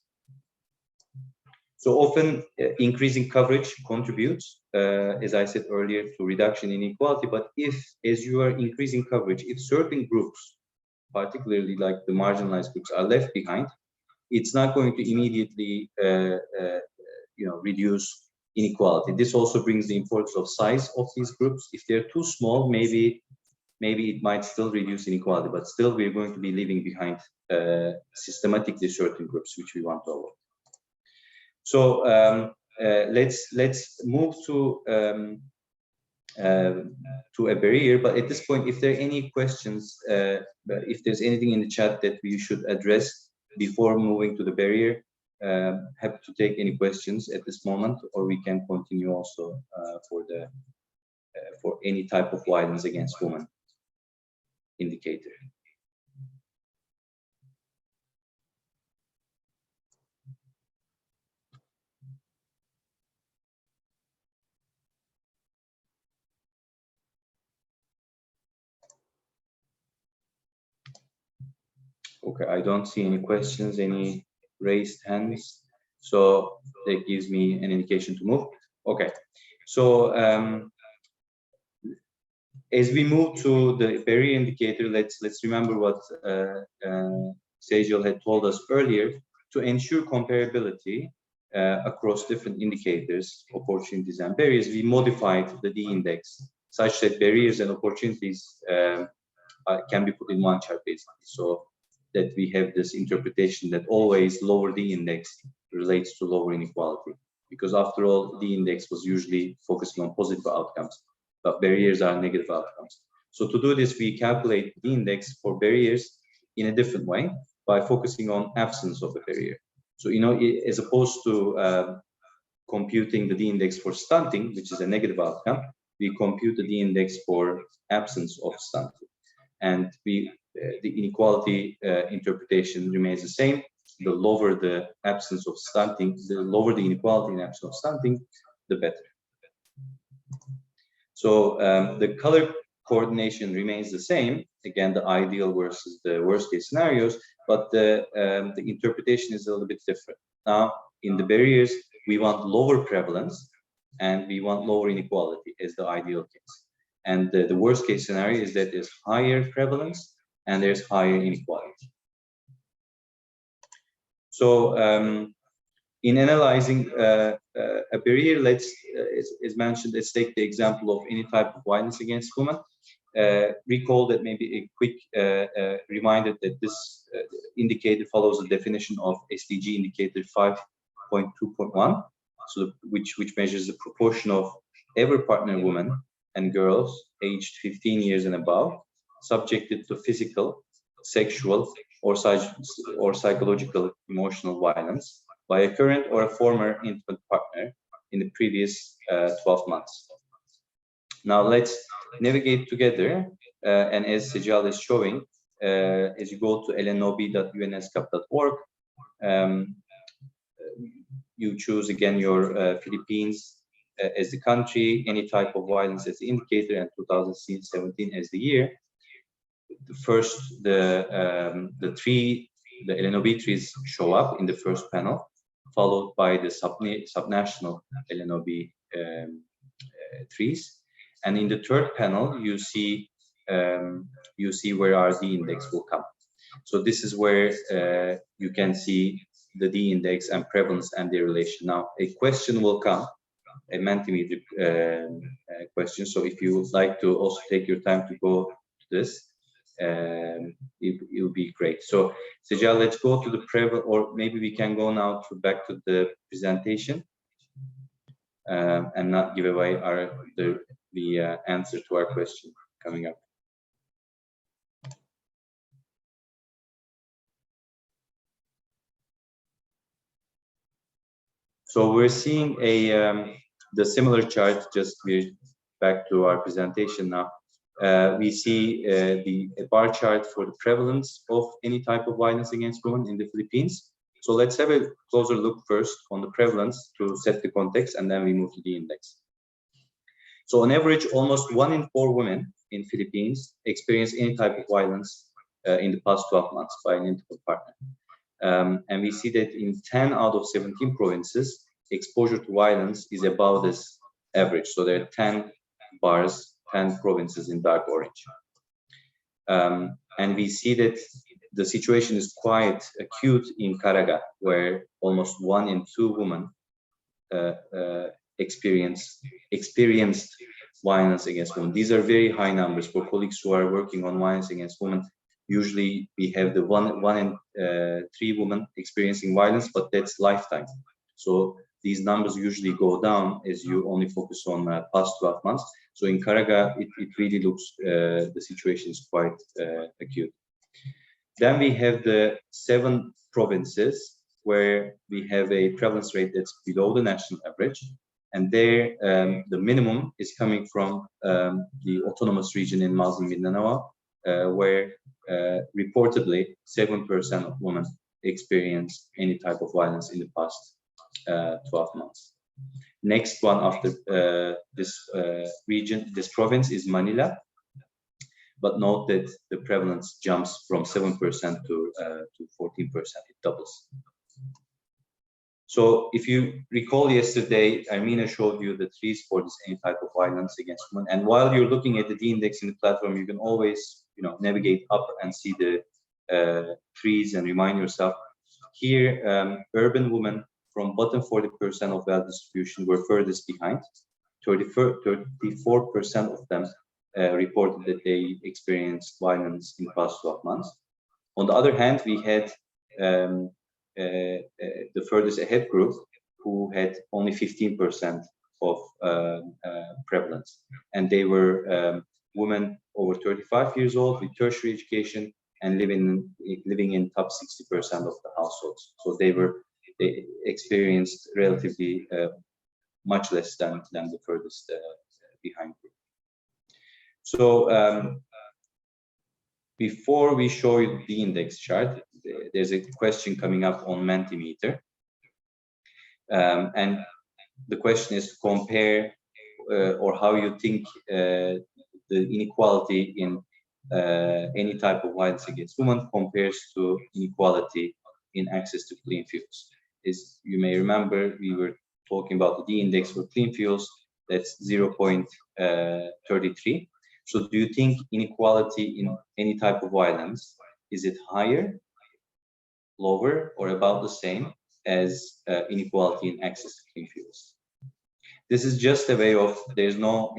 So often increasing coverage contributes, as I said earlier, to reduction in inequality. But if, as you are increasing coverage, if certain groups, particularly like the marginalized groups, are left behind, it's not going to immediately reduce inequality. This also brings the importance of size of these groups. If they're too small, maybe it might still reduce inequality, but still we're going to be leaving behind systematically certain groups which we want to avoid. So let's move to a barrier. But at this point, if there are any questions, if there's anything in the chat that we should address before moving to the barrier, happy to take any questions at this moment, or we can continue also for any type of violence against women indicator. Okay, I don't see any questions, any raised hands, so that gives me an indication to move. Okay, so as we move to the barrier indicator, let's remember what Sejal had told us earlier. To ensure comparability across different indicators, opportunities and barriers, we modified the D index such that barriers and opportunities can be put in one chart basically, so that we have this interpretation that always lower D index relates to lower inequality, because after all, D index was usually focusing on positive outcomes, but barriers are negative outcomes. So to do this, we calculate the index for barriers in a different way by focusing on absence of a barrier. So, as opposed to computing the D index for stunting, which is a negative outcome, we compute the D index for absence of stunting. And the inequality interpretation remains the same. The lower the absence of stunting, the lower the inequality in absence of stunting, the better. So the color coordination remains the same. Again, the ideal versus the worst case scenarios, but the interpretation is a little bit different. Now, in the barriers, we want lower prevalence and we want lower inequality as the ideal case. And the worst case scenario is that there's higher prevalence and there's higher inequality. So in analyzing a barrier, as mentioned, let's take the example of any type of violence against women. Recall that maybe a quick reminder that this indicator follows the definition of SDG indicator 5.2.1, so which measures the proportion of ever partner women and girls aged 15 years and above subjected to physical, sexual, or psychological emotional violence by a current or a former intimate partner in the previous 12 months. Now let's navigate together, and as Sejal is showing, as you go to lnob.unescap.org, you choose again your Philippines as the country, any type of violence as the indicator, and 2017 as the year. First, the LNOB trees show up in the first panel, followed by the subnational LNOB trees, and in the third panel you see where our D index will come. So this is where you can see the D index and prevalence and their relation. Now a question will come, a Mentimeter question. So if you would like to also take your time to go to this, it will be great. So Sejal, let's go to the prevalence, or maybe we can go now back to the presentation and not give away the answer to our question coming up. So we're seeing the similar chart, just we're back to our presentation now. We see a bar chart for the prevalence of any type of violence against women in the Philippines. So let's have a closer look first on the prevalence to set the context, and then we move to the index. So on average, almost 1 in 4 women in Philippines experience any type of violence in the past 12 months by an intimate partner. And we see that in 10 out of 17 provinces, exposure to violence is about this average. So there are 10 bars, 10 provinces in dark orange. And we see that the situation is quite acute in Caraga, where almost 1 in 2 women experienced violence against women. These are very high numbers for colleagues who are working on violence against women. Usually we have the 1 in 3 women experiencing violence, but that's lifetime. So these numbers usually go down as you only focus on past 12 months. So in Caraga, it really looks, the situation is quite acute. Then we have the 7 provinces where we have a prevalence rate that's below the national average. And there, the minimum is coming from the autonomous region in Mazin Mindanao, where reportedly 7% of women experience any type of violence in the past 12 months. Next one after this region, this province is Manila. But note that the prevalence jumps from 7% to 14%, it doubles. So if you recall yesterday, Armina showed you the trees for this any type of violence against women. And while you're looking at the D-index in the platform, you can always, navigate up and see the trees and remind yourself. Here, urban women from bottom 40% of wealth distribution were furthest behind. 34% of them reported that they experienced violence in the past 12 months. On the other hand, we had the furthest ahead group who had only 15% of prevalence, and they were women over 35 years old with tertiary education and living in top 60% of the households. So they experienced relatively much less than the furthest behind group. So before we show you the index chart, there's a question coming up on Mentimeter. And the question is to compare or how you think the inequality in any type of violence against women compares to inequality in access to clean fuels. As you may remember, we were talking about the D-index for clean fuels, that's 0.33. So do you think inequality in any type of violence, is it higher, lower, or about the same as inequality in access to clean fuels? This is just a way of, there's no,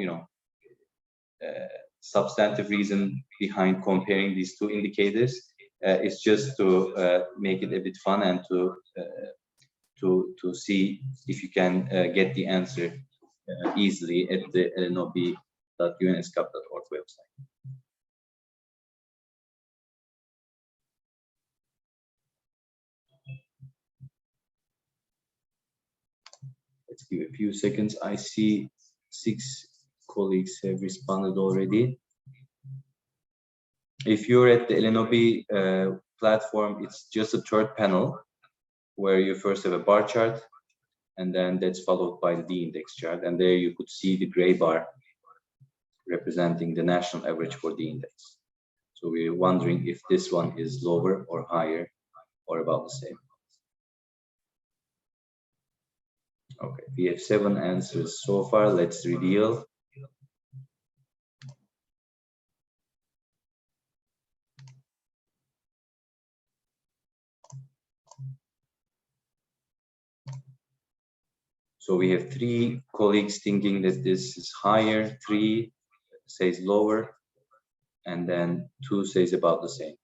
substantive reason behind comparing these 2 indicators. It's just to make it a bit fun and to see if you can get the answer easily at the LNOB.unescap.org website. Let's give a few seconds. I see 6 colleagues have responded already. If you're at the LNOB platform, it's just a 3rd panel where you first have a bar chart, and then that's followed by the D-index chart. And there you could see the gray bar representing the national average for the index. So we're wondering if this one is lower or higher or about the same. Okay, we have 7 answers so far. Let's reveal. So we have 3 colleagues thinking that this is higher, 3 says lower, and then 2 says about the same.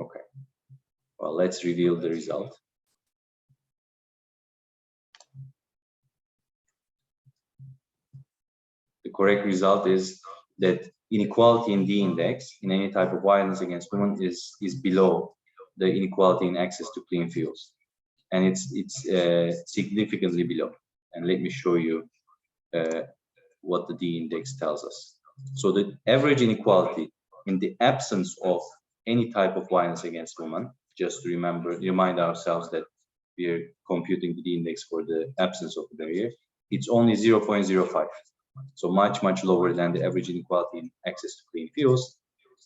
Okay, well, let's reveal the result. The correct result is that inequality in D-index in any type of violence against women is below the inequality in access to clean fuels, and it's significantly below. And let me show you what the D-index tells us. So the average inequality in the absence of any type of violence against women, just to remind ourselves that we are computing the D-index for the absence of the barrier, it's only 0.05. So much lower than the average inequality in access to clean fuels.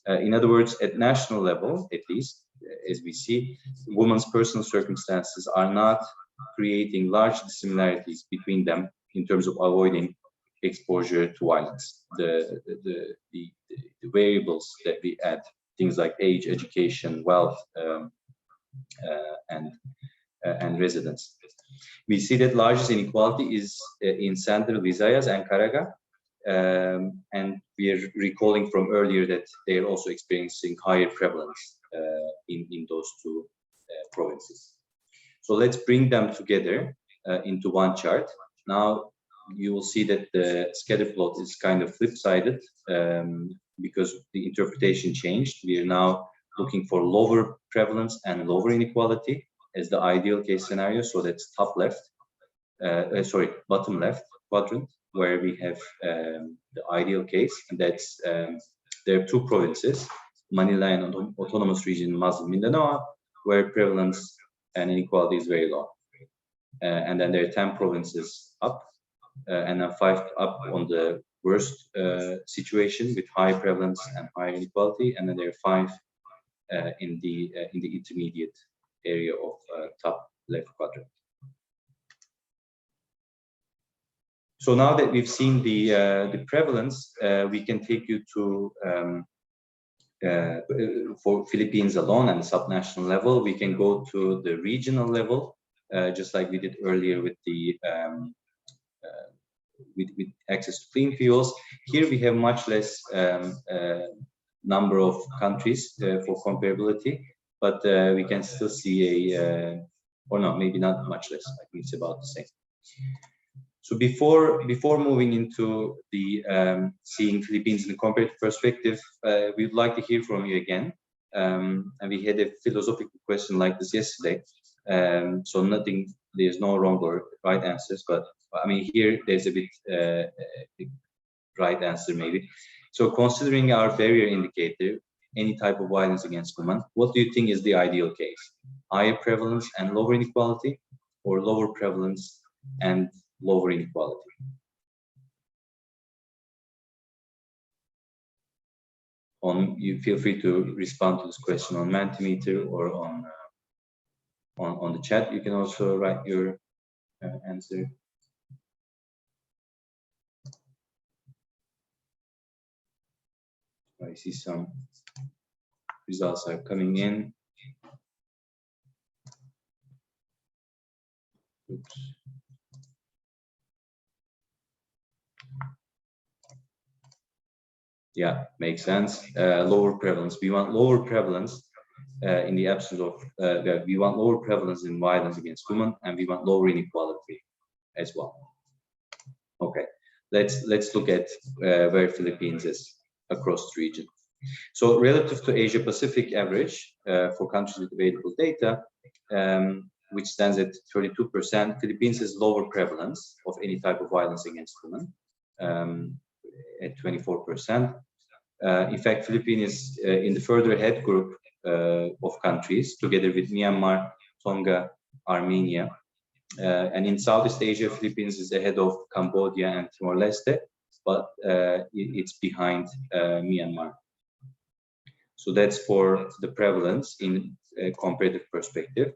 In other words, at national level, at least, as we see, women's personal circumstances are not creating large dissimilarities between them in terms of avoiding exposure to violence. The variables that we add, things like age, education, wealth, and residence. We see that largest inequality is in Central Visayas and Caraga, and we are recalling from earlier that they are also experiencing higher prevalence in those two provinces. So let's bring them together into one chart. Now you will see that the scatter plot is kind of flip-sided because the interpretation changed. We are now looking for lower prevalence and lower inequality as the ideal case scenario. So that's bottom left quadrant, where we have the ideal case, and that's there are two provinces, Manila and Autonomous Region Muslim Mindanao, where prevalence and inequality is very low. And then there are 10 provinces up, and then 5 up on the worst situation with high prevalence and high inequality, and then there are 5 in the intermediate area of top left quadrant. So now that we've seen the prevalence, we can take you to for Philippines alone and the subnational level. We can go to the regional level, just like we did earlier with the with access to clean fuels. Here we have much less number of countries for comparability, but we can still see or no, maybe not much less. I think it's about the same. So before moving into the seeing Philippines in a comparative perspective, we'd like to hear from you again. And we had a philosophical question like this yesterday. So there's no wrong or right answers, but I mean here there's a bit right answer maybe. So considering our barrier indicator, any type of violence against women, what do you think is the ideal case? Higher prevalence and lower inequality, or lower prevalence and lower inequality? You feel free to respond to this question on Mentimeter or on the chat. You can also write your answer. I see some results are coming in. Oops. Yeah, makes sense. Lower prevalence. We want lower prevalence in the absence of. We want lower prevalence in violence against women, and we want lower inequality as well. Okay, let's look at where Philippines is across the region. So relative to Asia Pacific average for countries with available data, which stands at 32%, Philippines has lower prevalence of any type of violence against women. At 24%. In fact, Philippines is in the further ahead group of countries, together with Myanmar, Tonga, Armenia. And in Southeast Asia, Philippines is ahead of Cambodia and Timor-Leste, but it's behind Myanmar. So that's for the prevalence in a comparative perspective.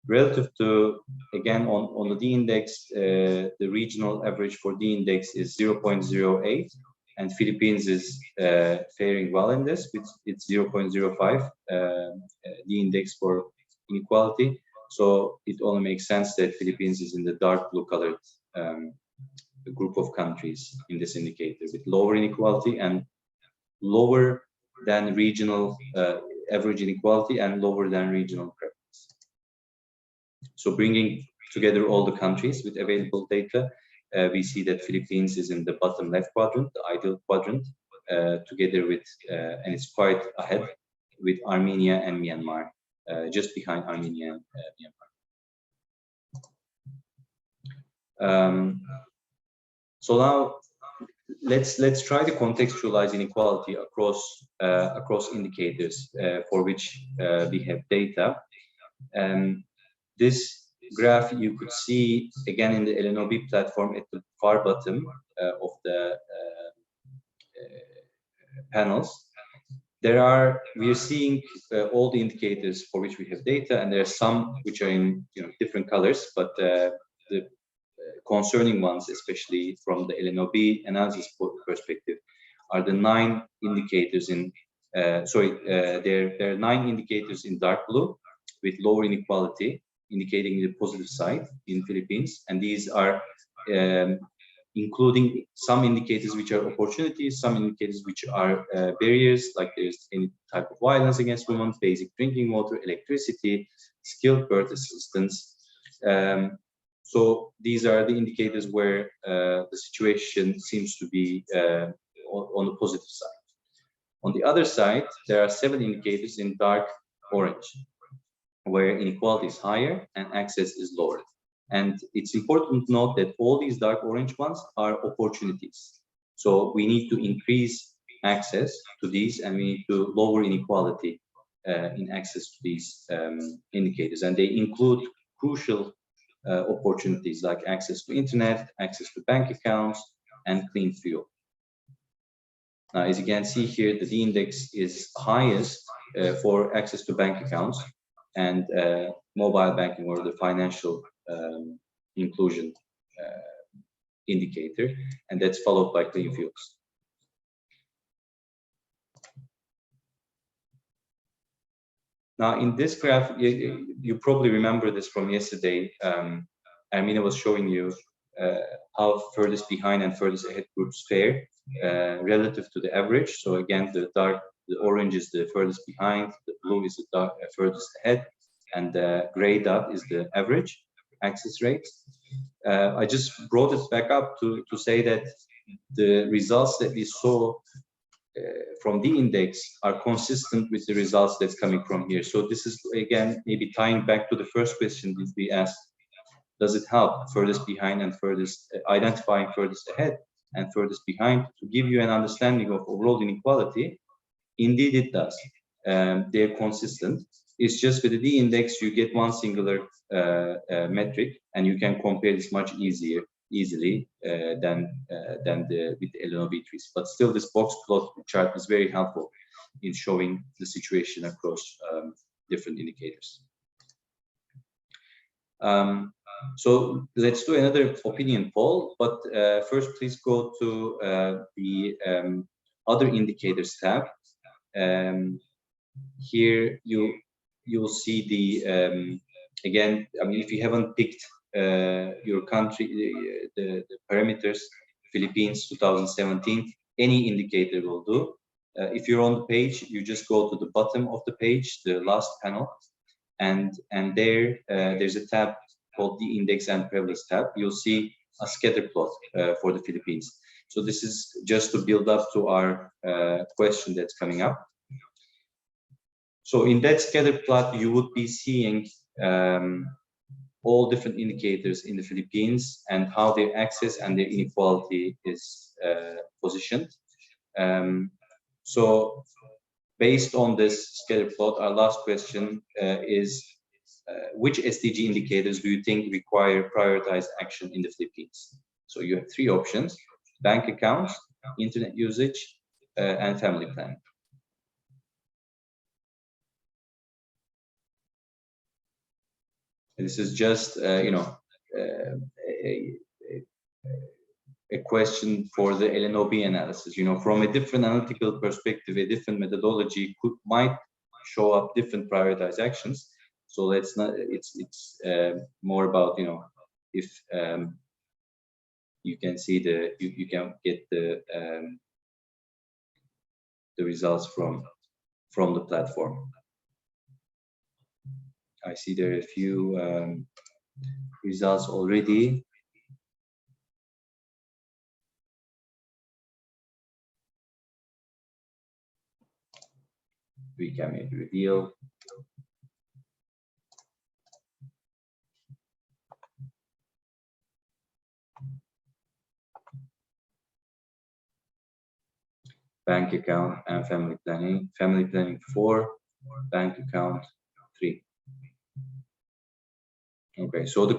Relative to, again, on the D-index, the regional average for D-index is 0.08, and Philippines is faring well in this. It's 0.05 D-index for inequality. So it only makes sense that Philippines is in the dark blue colored group of countries in this indicator, with lower inequality and lower than regional average inequality and lower than regional prevalence. So bringing together all the countries with available data, we see that Philippines is in the bottom left quadrant, the ideal quadrant, together with, and it's quite ahead with Armenia and Myanmar, just behind Armenia and Myanmar. So now let's try to contextualize inequality across indicators for which we have data. This graph you could see again in the LNOB platform at the far bottom of the panels. We are seeing all the indicators for which we have data, and there are some which are in different colors, but the concerning ones, especially from the LNOB analysis perspective, are the 9 indicators in there are 9 indicators in dark blue with lower inequality, indicating the positive side in Philippines, and these are including some indicators which are opportunities, some indicators which are barriers, like there's any type of violence against women, basic drinking water, electricity, skilled birth assistance. So these are the indicators where the situation seems to be on the positive side. On the other side, there are 7 indicators in dark orange, where inequality is higher and access is lower. And it's important to note that all these dark orange ones are opportunities. So we need to increase access to these, and we need to lower inequality in access to these indicators. And they include crucial opportunities like access to internet, access to bank accounts, and clean fuel. Now, as you can see here, the D index is highest for access to bank accounts and mobile banking, or the financial inclusion indicator, and that's followed by clean fuels. Now, in this graph, you probably remember this from yesterday. Armina was showing you how furthest behind and furthest ahead groups fare relative to the average. So again, the orange is the furthest behind, the blue is the furthest ahead, and the gray dot is the average access rate. I just brought it back up to say that the results that we saw from the index are consistent with the results that's coming from here. So this is, again, maybe tying back to the first question that we asked: does it help furthest behind and furthest, identifying furthest ahead and furthest behind to give you an understanding of overall inequality? Indeed, it does. They're consistent. It's just with the D index, you get one singular metric, and you can compare this much easily than with the LNOB trees. But still, this box plot chart is very helpful in showing the situation across different indicators. So let's do another opinion poll, but first please go to the other indicators tab. Here you'll see the again, I mean, if you haven't picked your country, the parameters, Philippines 2017, any indicator will do. If you're on the page, you just go to the bottom of the page, the last panel, and there there's a tab called the Index and Prevalence tab. You'll see a scatter plot for the Philippines. So this is just to build up to our question that's coming up. So in that scatter plot, you would be seeing all different indicators in the Philippines and how their access and their inequality is positioned. So based on this scatter plot, our last question is, which SDG indicators do you think require prioritized action in the Philippines? So you have 3 options: bank accounts, internet usage, and family planning. And this is just, you know, a question for the LNOB analysis. You know, from a different analytical perspective, a different methodology might show up different prioritized actions. So let's not. It's more about, you know, if you can see you can get the results from the platform. I see there are a few results already. We can maybe reveal. bank account, and family planning. Family planning 4, bank account 3. Okay, so the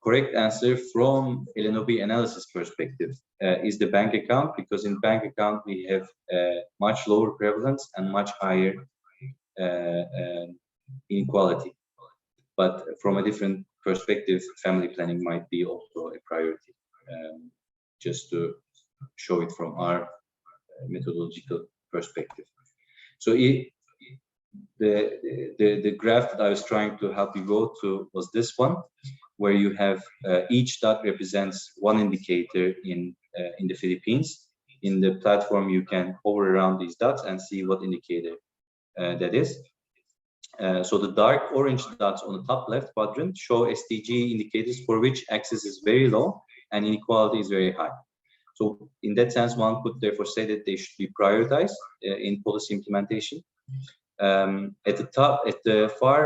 correct answer from LNOB analysis perspective is the bank account, because in bank account we have much lower prevalence and much higher inequality. But from a different perspective, family planning might be also a priority, just to show it from our methodological perspective. So the graph that I was trying to help you go to was this one, where you have each dot represents one indicator in the Philippines. In the platform, you can hover around these dots and see what indicator that is. So the dark orange dots on the top left quadrant show SDG indicators for which access is very low and inequality is very high. So in that sense, one could therefore say that they should be prioritized in policy implementation. At the far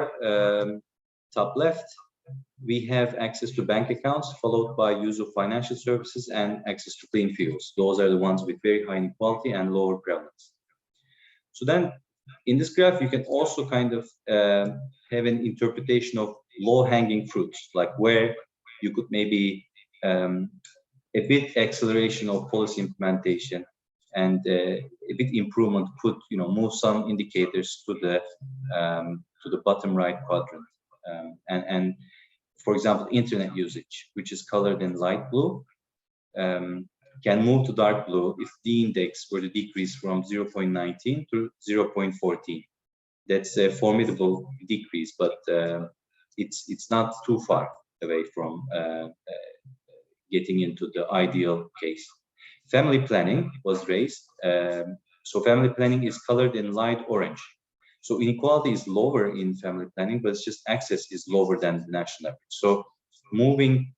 top left, we have access to bank accounts, followed by use of financial services and access to clean fuels. Those are the ones with very high inequality and lower prevalence. So then, in this graph, you can also kind of have an interpretation of low-hanging fruits, like where you could maybe a bit acceleration of policy implementation and a bit improvement could, move some indicators to the bottom right quadrant. And for example, internet usage, which is colored in light blue, can move to dark blue if the index were to decrease from 0.19 to 0.14. That's a formidable decrease, but it's not too far away from getting into the ideal case. Family planning was raised. So family planning is colored in light orange. So inequality is lower in family planning, but it's just access is lower than the national average. So moving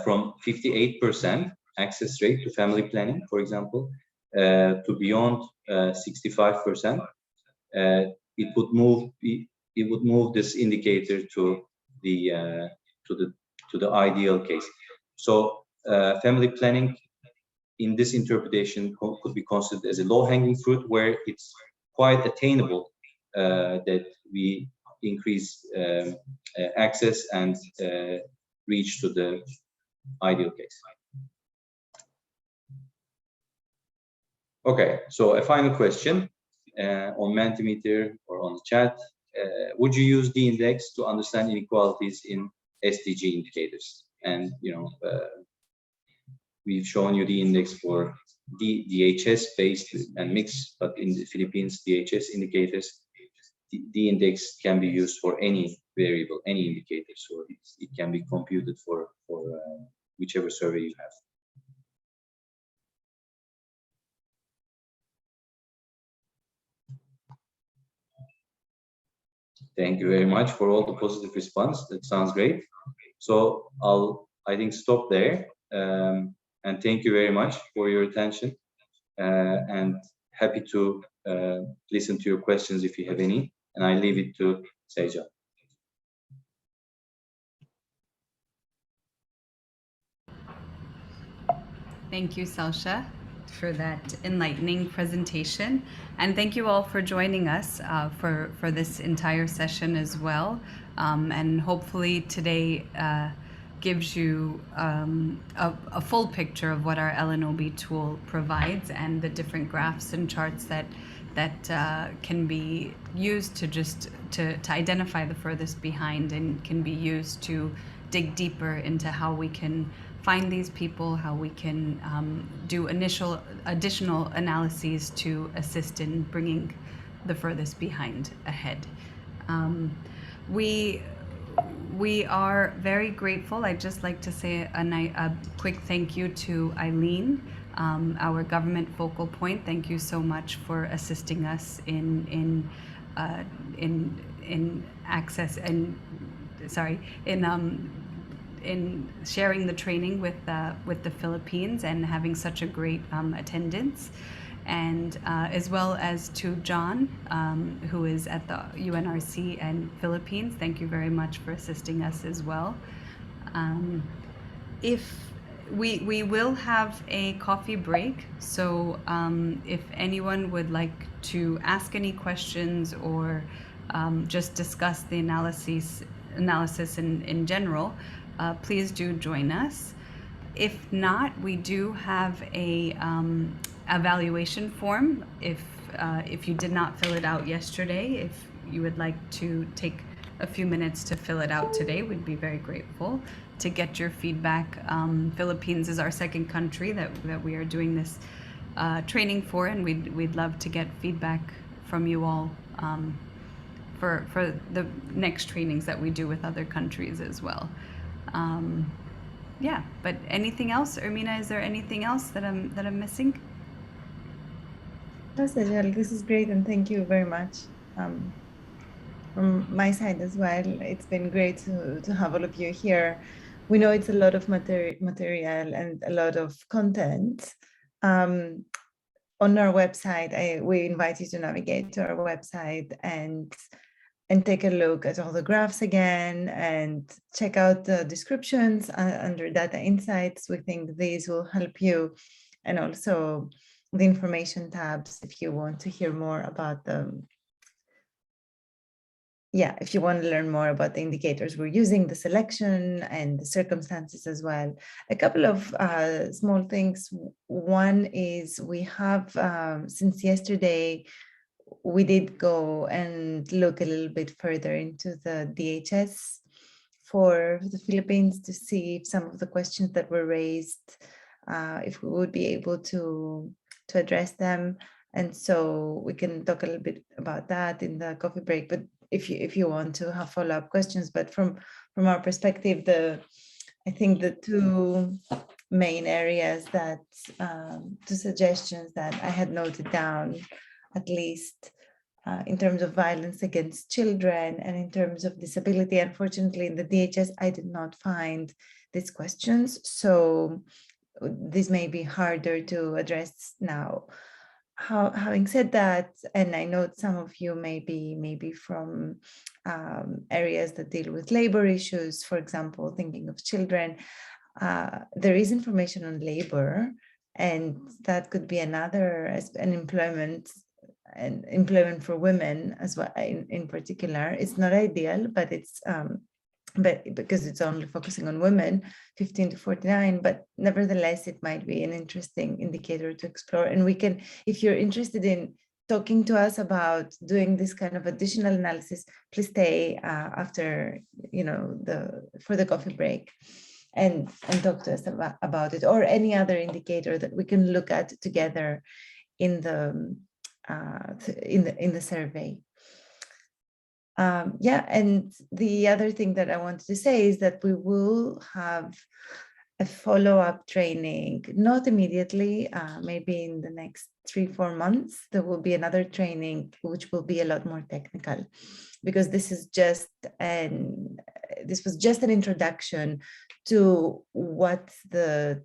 from 58% access rate to family planning, for example, to beyond 65%, it would move this indicator to the ideal case. So family planning in this interpretation could be considered as a low-hanging fruit, where it's quite attainable that we increase access and reach to the ideal case. Okay, so a final question on Mentimeter or on the chat. Would you use the index to understand inequalities in SDG indicators? And we've shown you the index for DHS based and mixed, but in the Philippines, DHS indicators, the index can be used for any variable, any indicator. So it can be computed for whichever survey you have. Thank you very much for all the positive response. That sounds great. So I think stop there. And thank you very much for your attention. And happy to listen to your questions if you have any. And I leave it to Seja. Thank you, Salsha, for that enlightening presentation. And thank you all for joining us for this entire session as well. And hopefully today gives you a full picture of what our LNOB tool provides and the different graphs and charts that can be used to identify the furthest behind, and can be used to dig deeper into how we can find these people, how we can do additional analyses to assist in bringing the furthest behind ahead. We are very grateful. I'd just like to say a quick thank you to Eileen, our government focal point. Thank you so much for assisting us in access and in sharing the training with the Philippines and having such a great attendance. And as well as to John, who is at the UNRC and Philippines. Thank you very much for assisting us as well. If We will have a coffee break, so if anyone would like to ask any questions or just discuss the analysis in general, please do join us. If not, we do have a evaluation form. If you did not fill it out yesterday, if you would like to take a few minutes to fill it out today, we'd be very grateful to get your feedback. Philippines is our second country that we are doing this training for, and we'd love to get feedback from you all for the next trainings that we do with other countries as well. Yeah, but anything else, Ermina? Is there anything else that I'm missing? No, Sejal, this is great, and thank you very much. From my side as well, it's been great to have all of you here. We know it's a lot of material and a lot of content. On our website, we invite you to navigate to our website and take a look at all the graphs again and check out the descriptions under data insights. We think these will help you, and also the information tabs if you want to hear more about them. Yeah, if you want to learn more about the indicators we're using, the selection and the circumstances as well. A couple of small things. One is we have, since yesterday, we did go and look a little bit further into the DHS for the Philippines to see if some of the questions that were raised, if we would be able to address them. And so we can talk a little bit about that in the coffee break, but if you want to have follow-up questions. But from our perspective, I think the two main areas that, two suggestions that I had noted down, at least in terms of violence against children and in terms of disability. Unfortunately, in the DHS, I did not find these questions. So this may be harder to address now. Having said that, and I know some of you maybe from areas that deal with labor issues, for example, thinking of children, there is information on labor, and that could be another, an employment for women as well. In particular, it's not ideal, but it's but because it's only focusing on women 15 to 49, but nevertheless it might be an interesting indicator to explore. And we can, if you're interested in talking to us about doing this kind of additional analysis, please stay after, for the coffee break and talk to us about it, or any other indicator that we can look at together in the survey. Yeah, and the other thing that I wanted to say is that we will have a follow-up training, not immediately, maybe in the next 3-4 months. There will be another training which will be a lot more technical, because this was just an introduction to what the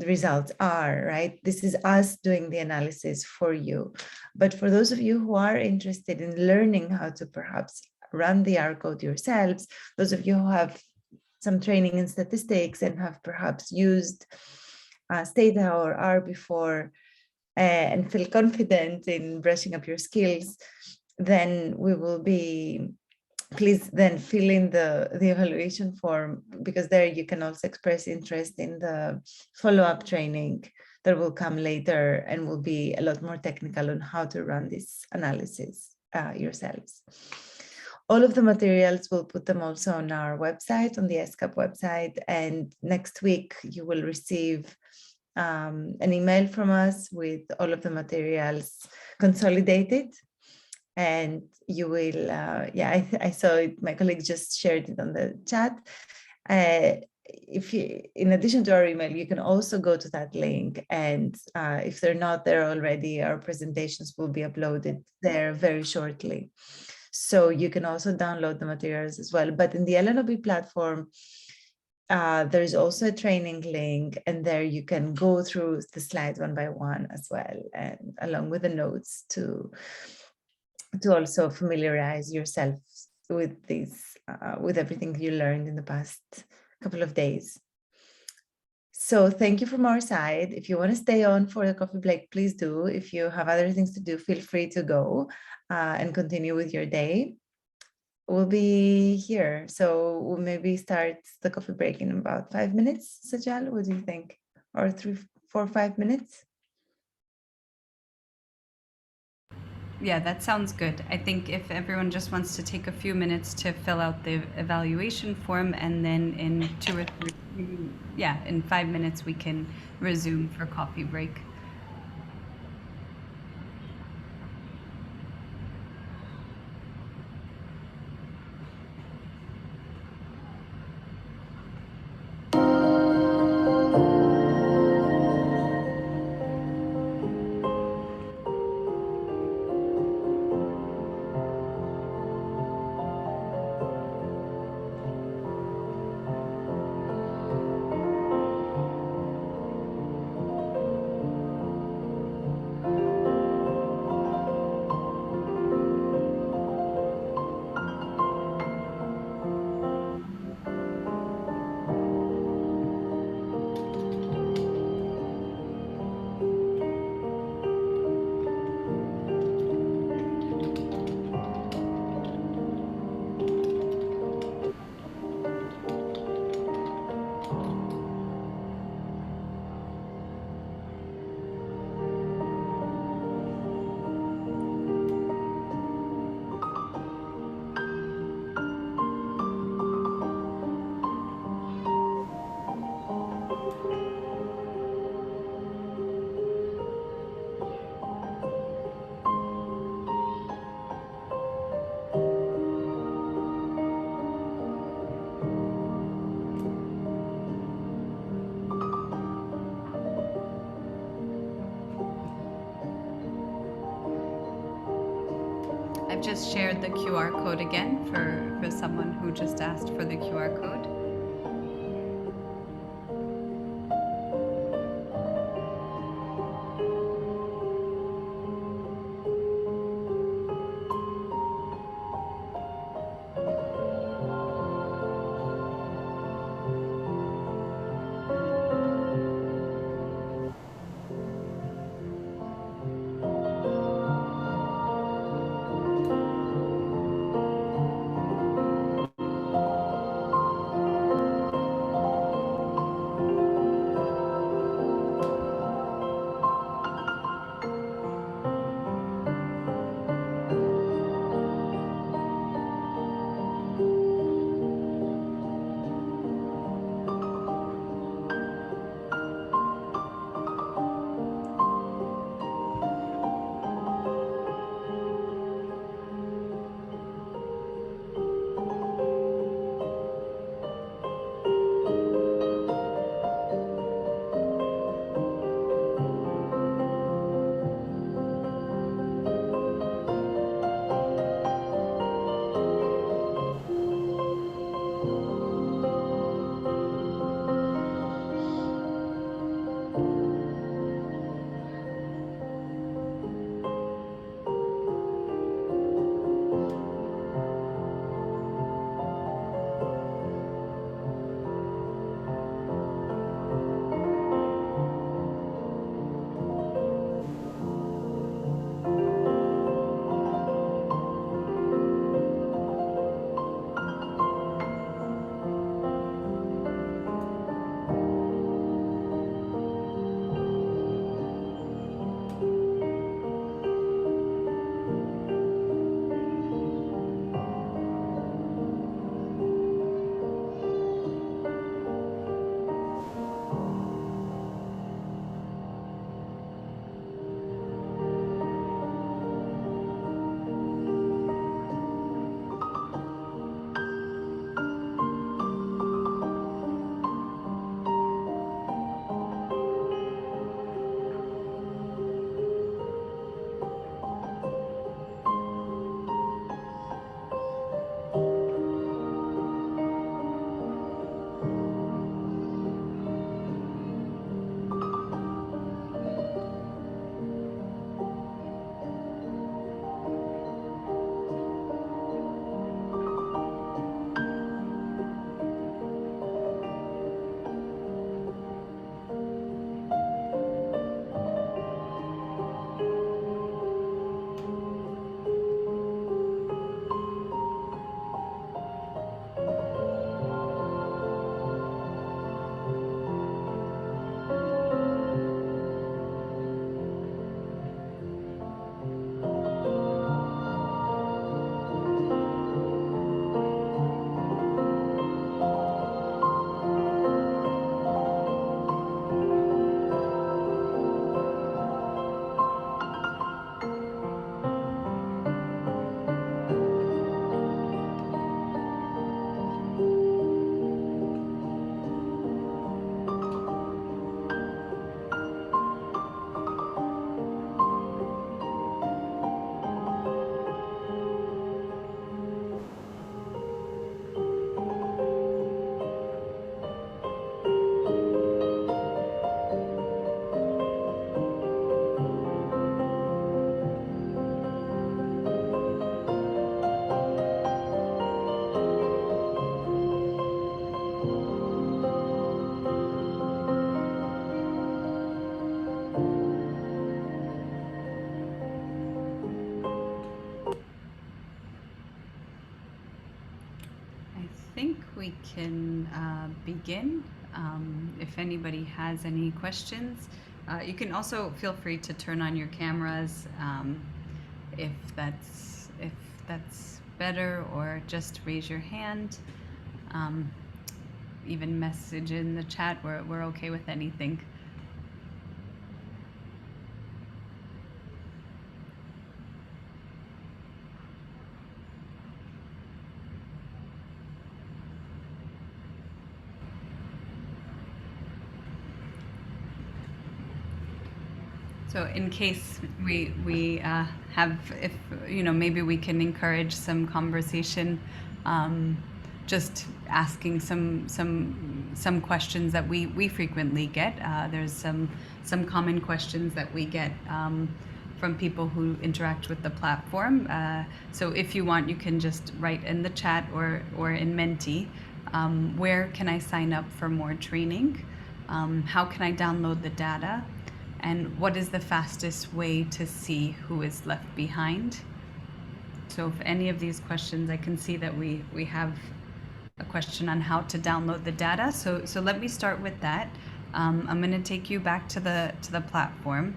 results are, right? This is us doing the analysis for you. But for those of you who are interested in learning how to perhaps run the R code yourselves, those of you who have some training in statistics and have perhaps used Stata or R before and feel confident in brushing up your skills, then we will be, please then fill in the evaluation form, because there you can also express interest in the follow-up training that will come later and will be a lot more technical on how to run this analysis yourselves. All of the materials, we'll put them also on our website, on the ESCAP website, and next week you will receive an email from us with all of the materials consolidated. And you will, yeah, I saw it, my colleague just shared it on the chat. If you, in addition to our email, you can also go to that link, and if they're not there already, our presentations will be uploaded there very shortly. So you can also download the materials as well. But in the LNOB platform, there's also a training link, and there you can go through the slides one by one as well, and along with the notes to also familiarize yourself with these, with everything you learned in the past couple of days. So thank you from our side. If you want to stay on for the coffee break, please do. If you have other things to do, feel free to go and continue with your day. We'll be here. So we'll maybe start the coffee break in about 5 minutes. Sajal, what do you think? Or 3, 4, 5 minutes? Yeah, that sounds good. I think if everyone just wants to take a few minutes to fill out the evaluation form, and then in 2 or 3, yeah, in 5 minutes we can resume for coffee break. I've just shared the QR code again for someone who just asked for the QR code. can begin. If anybody has any questions, you can also feel free to turn on your cameras if that's better, or just raise your hand. Even message in the chat. We're okay with anything. So in case we have, if maybe we can encourage some conversation, just asking some questions that we frequently get. There's some common questions that we get from people who interact with the platform. So if you want, you can just write in the chat or in Menti, where can I sign up for more training? How can I download the data? And what is the fastest way to see who is left behind? So if any of these questions, I can see that we have a question on how to download the data. So let me start with that. I'm going to take you back to the platform.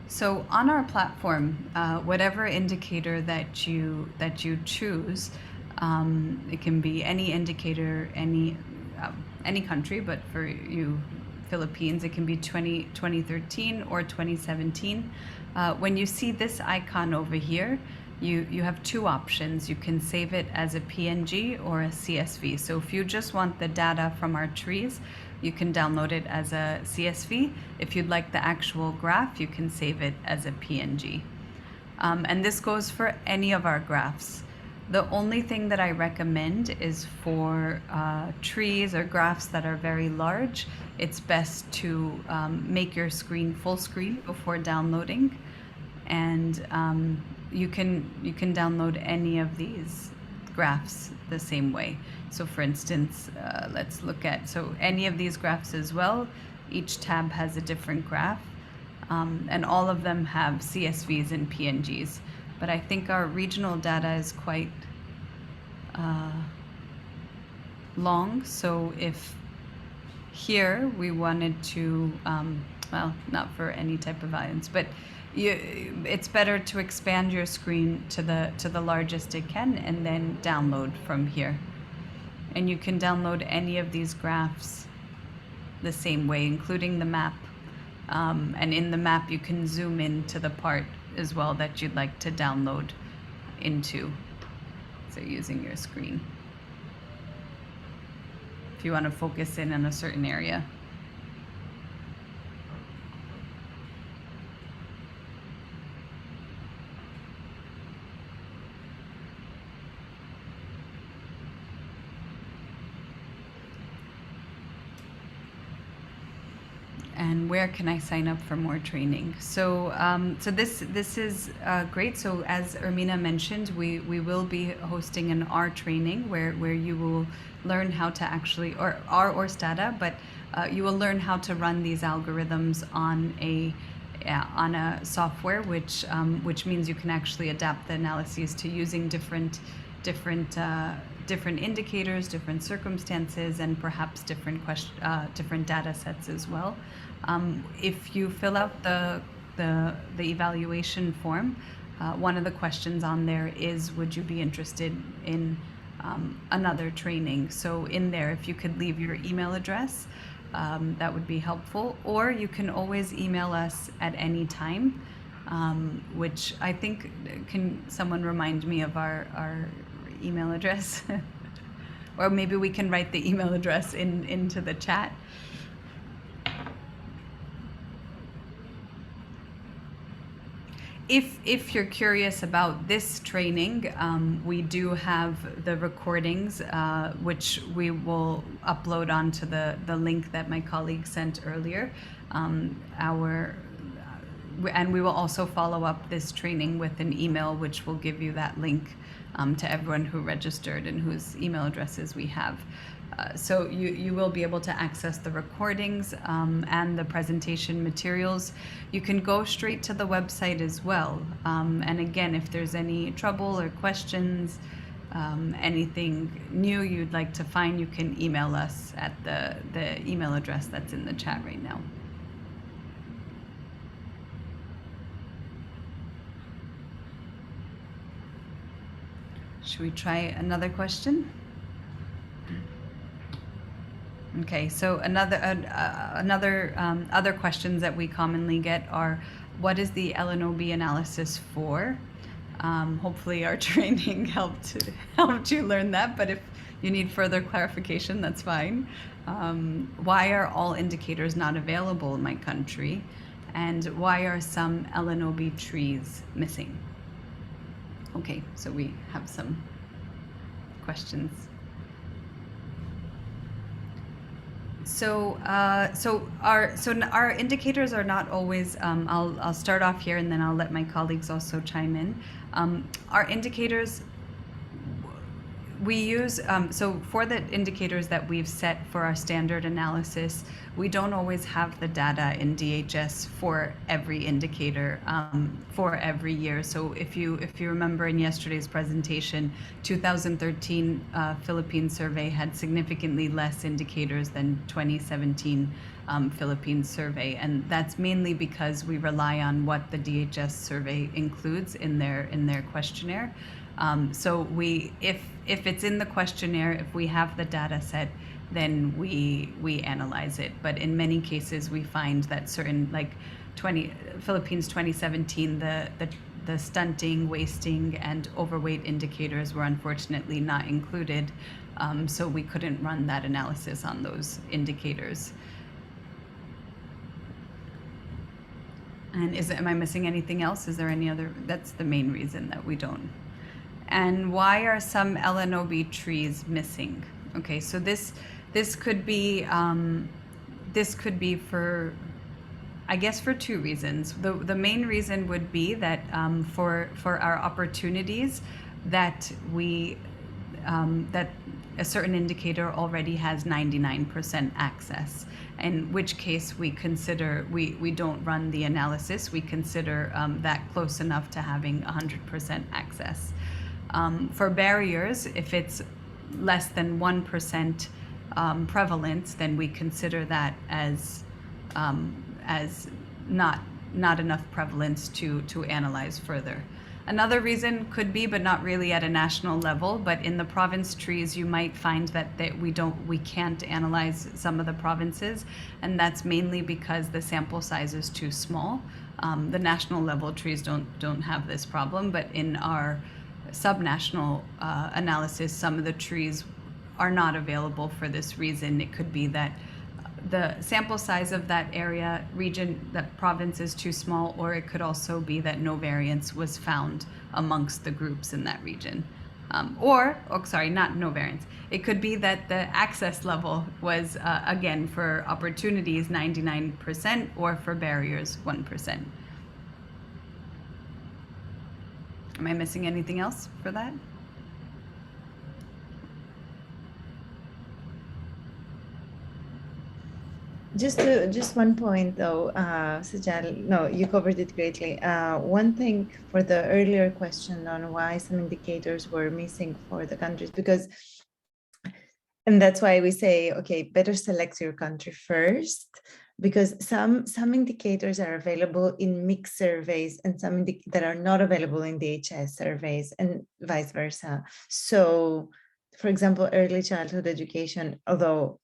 So on our platform, whatever indicator that you choose, it can be any indicator, any country, but for you Philippines, it can be 2013 or 2017. When you see this icon over here, you have two options. You can save it as a PNG or a CSV. So if you just want the data from our trees, you can download it as a CSV. If you'd like the actual graph, you can save it as a PNG. And this goes for any of our graphs. The only thing that I recommend is for trees or graphs that are very large, it's best to make your screen full screen before downloading. And you can download any of these graphs the same way. So for instance, let's look at, so any of these graphs as well, each tab has a different graph, and all of them have CSVs and PNGs. But I think our regional data is quite long. So if here we wanted to, well, not for any type of audience, but it's better to expand your screen to the largest it can and then download from here. And you can download any of these graphs the same way, including the map. And in the map, you can zoom in to the part as well that you'd like to download into. So using your screen, if you want to focus in on a certain area. And where can I sign up for more training? So so this is great. So as Ermina mentioned, we will be hosting an R training where you will learn how to actually, or R or Stata, but you will learn how to run these algorithms on a software, which means you can actually adapt the analyses to using different indicators, different circumstances, and perhaps different data sets as well. If you fill out the evaluation form, one of the questions on there is, would you be interested in another training? So in there, if you could leave your email address, that would be helpful. Or you can always email us at any time, which I think, can someone remind me of our email address? Or maybe we can write the email address into the chat. If you're curious about this training, we do have the recordings, which we will upload onto the link that my colleague sent earlier. And we will also follow up this training with an email, which will give you that link to everyone who registered and whose email addresses we have. So you will be able to access the recordings and the presentation materials. You can go straight to the website as well. And again, if there's any trouble or questions, anything new you'd like to find, you can email us at the email address that's in the chat right now. Should we try another question? Okay, so other questions that we commonly get are, what is the LNOB analysis for? Hopefully our training helped you learn that, but if you need further clarification, that's fine. Why are all indicators not available in my country? And why are some LNOB trees missing? Okay, so we have some questions. So our indicators are not always. I'll start off here, and then I'll let my colleagues also chime in. Our indicators, we use, so for the indicators that we've set for our standard analysis, we don't always have the data in DHS for every indicator for every year. So if you remember in yesterday's presentation, 2013 Philippines survey had significantly less indicators than 2017 Philippines survey, and that's mainly because we rely on what the DHS survey includes in their questionnaire. So if it's in the questionnaire, if we have the data set, then we analyze it. But in many cases, we find that certain, like Philippines 2017, the stunting, wasting, and overweight indicators were unfortunately not included. So we couldn't run that analysis on those indicators. And am I missing anything else? Is there any other? That's the main reason that we don't. And why are some LNOB trees missing? Okay, so this could be for, I guess, for two reasons. The main reason would be that for our opportunities that that a certain indicator already has 99% access, in which case we don't run the analysis. We consider that close enough to having 100% access. For barriers, if it's less than 1% prevalence, then we consider that as not enough prevalence to analyze further. Another reason could be, but not really at a national level, but in the province trees, you might find that we can't analyze some of the provinces, and that's mainly because the sample size is too small. The national level trees don't have this problem, but in our subnational analysis, some of the trees are not available for this reason. It could be that the sample size of that area, region, that province is too small, or it could also be that no variance was found amongst the groups in that region. Not no variance. It could be that the access level was, again, for opportunities 99%, or for barriers 1%. Am I missing anything else for that? Just one point though, Sajal, no, you covered it greatly. One thing for the earlier question on why some indicators were missing for the countries, and that's why we say, okay, better select your country first, because some indicators are available in mixed surveys and some that are not available in DHS surveys, and vice versa. So, for example, early childhood education, although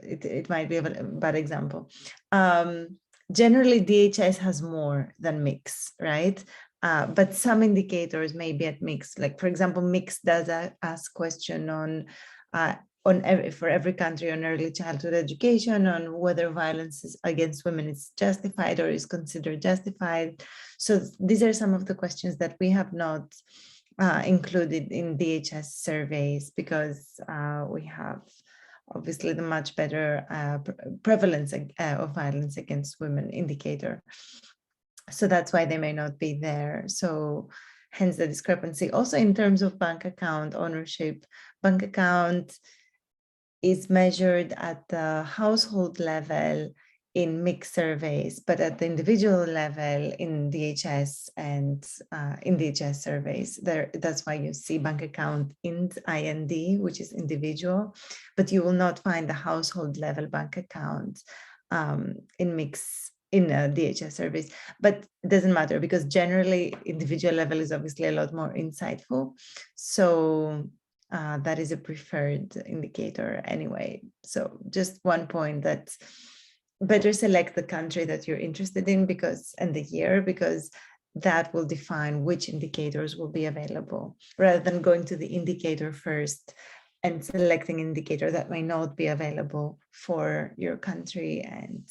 it might be a bad example. Generally, DHS has more than mix, right? But some indicators may be at mix. Like, for example, mix does ask question on for every country on early childhood education, on whether violence against women is justified or is considered justified. So these are some of the questions that we have not included in DHS surveys, because we have obviously the much better prevalence of violence against women indicator. So that's why they may not be there. So hence the discrepancy. Also in terms of bank account ownership, bank account is measured at the household level in mixed surveys, but at the individual level in DHS and in DHS surveys. That's why you see bank account IND, which is individual, but you will not find the household level bank account in DHS surveys. But it doesn't matter, because generally individual level is obviously a lot more insightful. So that is a preferred indicator anyway. So just one point, that better select the country that you're interested in and the year, because that will define which indicators will be available, rather than going to the indicator first and selecting an indicator that may not be available for your country and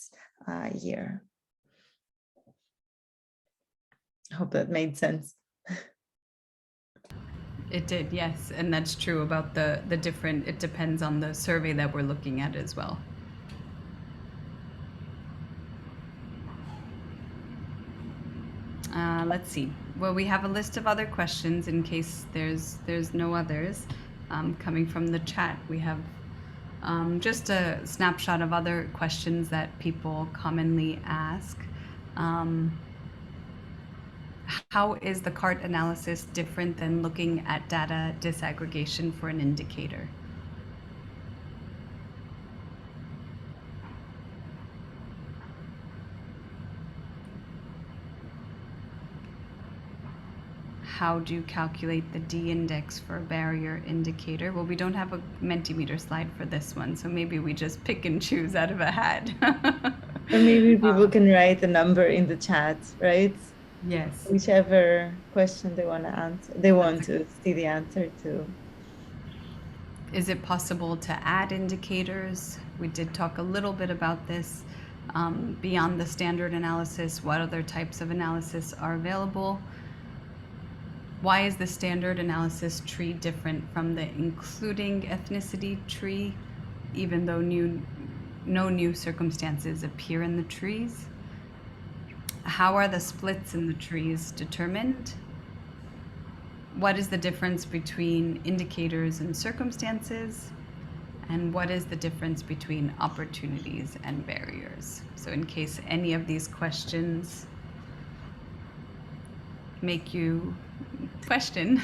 year. I hope that made sense. It did, yes, and that's true about the different, it depends on the survey that we're looking at as well. Let's see. Well, we have a list of other questions in case there's no others coming from the chat. We have just a snapshot of other questions that people commonly ask. How is the CART analysis different than looking at data disaggregation for an indicator? How do you calculate the D index for a barrier indicator? Well, we don't have a Mentimeter slide for this one, so maybe we just pick and choose out of a hat. Or maybe people can write a number in the chat, right? Yes. Whichever question they want to answer, they want to see the answer to. Is it possible to add indicators? We did talk a little bit about this. Beyond the standard analysis, what other types of analysis are available? Why is the standard analysis tree different from the including ethnicity tree, even though no new circumstances appear in the trees? How are the splits in the trees determined? What is the difference between indicators and circumstances? And what is the difference between opportunities and barriers? So in case any of these questions make you question,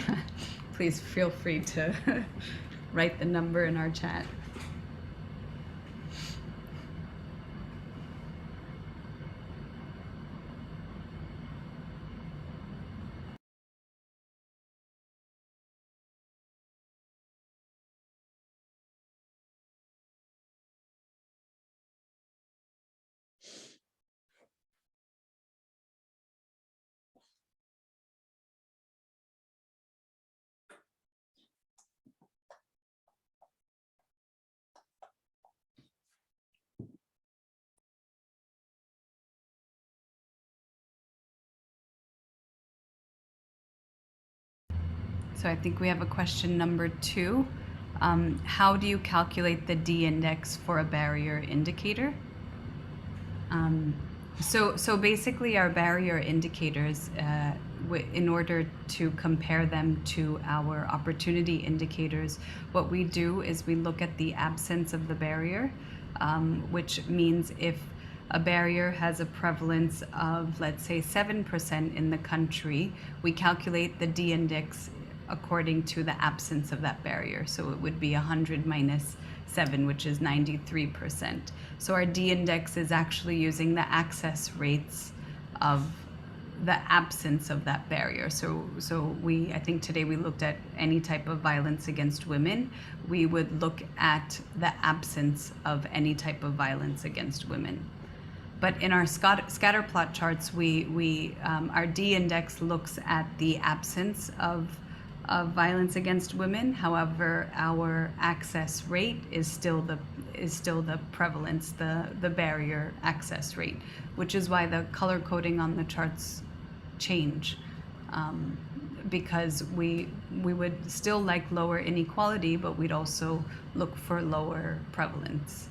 please feel free to write the number in our chat. So I think we have a question number 2. How do you calculate the D index for a barrier indicator? So basically our barrier indicators, in order to compare them to our opportunity indicators, what we do is we look at the absence of the barrier, which means if a barrier has a prevalence of, let's say, 7% in the country, we calculate the D index according to the absence of that barrier. So it would be 100 minus 7, which is 93%. So our D index is actually using the access rates of the absence of that barrier. So I think today we looked at any type of violence against women. We would look at the absence of any type of violence against women. But in our scatter plot charts, our D index looks at the absence of violence against women. However, our access rate is still the prevalence, the barrier access rate, which is why the color coding on the charts change, because we would still like lower inequality, but we'd also look for lower prevalence.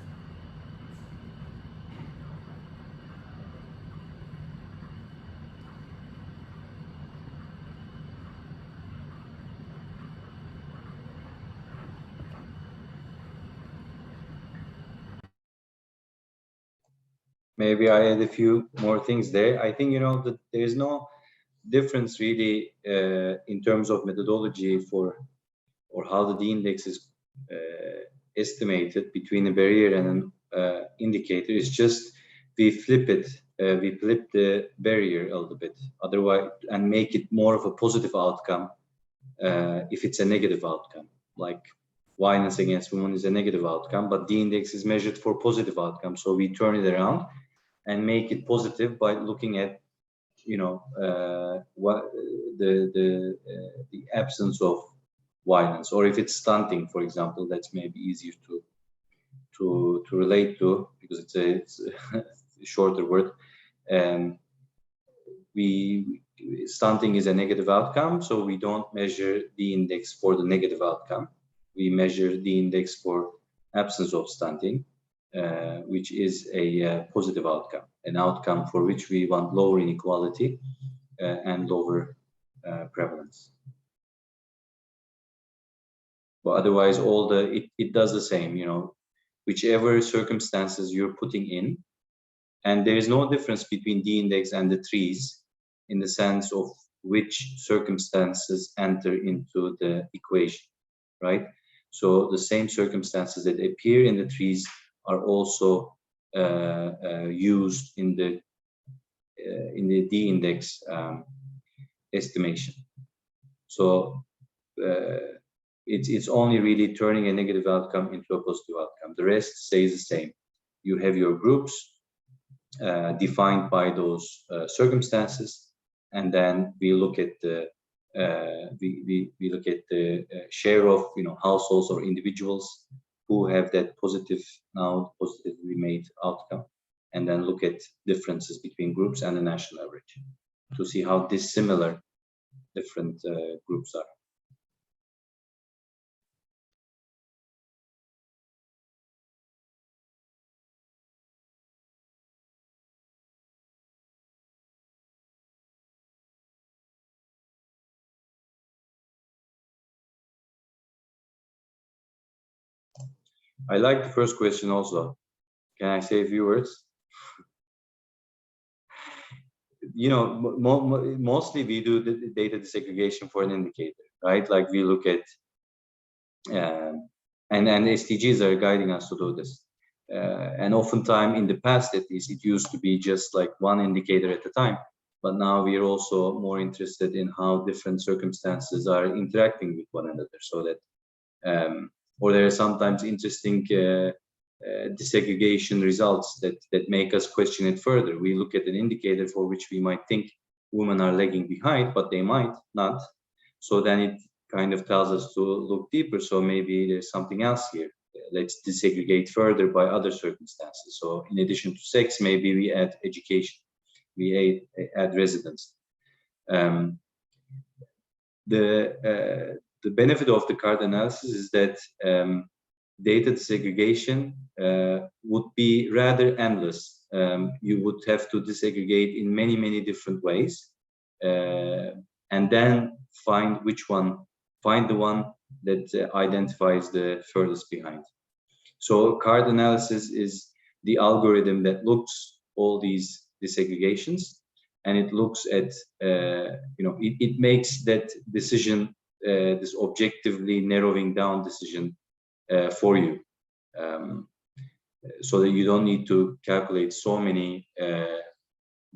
maybe I add a few more things there. I think, that there is no difference really in terms of methodology for or how the d-index is estimated between a barrier and an indicator. It's just we flip the barrier a little bit, otherwise, and make it more of a positive outcome if it's a negative outcome, like violence against women is a negative outcome, but d-index is measured for positive outcome. So we turn it around and make it positive by looking at what the absence of violence, or if it's stunting, for example. That's maybe easier to relate to because it's a shorter word. Stunting is a negative outcome, so we don't measure the index for the negative outcome. We measure the index for absence of stunting, which is a positive outcome, an outcome for which we want lower inequality and lower prevalence. But otherwise, it does the same, whichever circumstances you're putting in, and there is no difference between d-index and the trees in the sense of which circumstances enter into the equation, right? So the same circumstances that appear in the trees are also used in the d-index estimation. So it's only really turning a negative outcome into a positive outcome. The rest stays the same. You have your groups defined by those circumstances, and then we look at the we look at the share of households or individuals who have that positively made outcome, and then look at differences between groups and the national average to see how dissimilar different groups are. I like the first question also. Can I say a few words? Mostly we do the data disaggregation for an indicator, right? Like we look at, and SDGs are guiding us to do this. And oftentimes in the past, at least, it used to be just like one indicator at a time. But now we are also more interested in how different circumstances are interacting with one another, so that, or there are sometimes interesting disaggregation results that make us question it further. We look at an indicator for which we might think women are lagging behind, but they might not. So then it kind of tells us to look deeper. So maybe there's something else here. Let's disaggregate further by other circumstances. So in addition to sex, maybe we add education, we add residence. The benefit of the card analysis is that data disaggregation would be rather endless. You would have to disaggregate in many, many different ways, and then find the one that identifies the furthest behind. So card analysis is the algorithm that looks all these disaggregations, and it looks at, it makes that decision, this objectively narrowing down decision for you, so that you don't need to calculate so many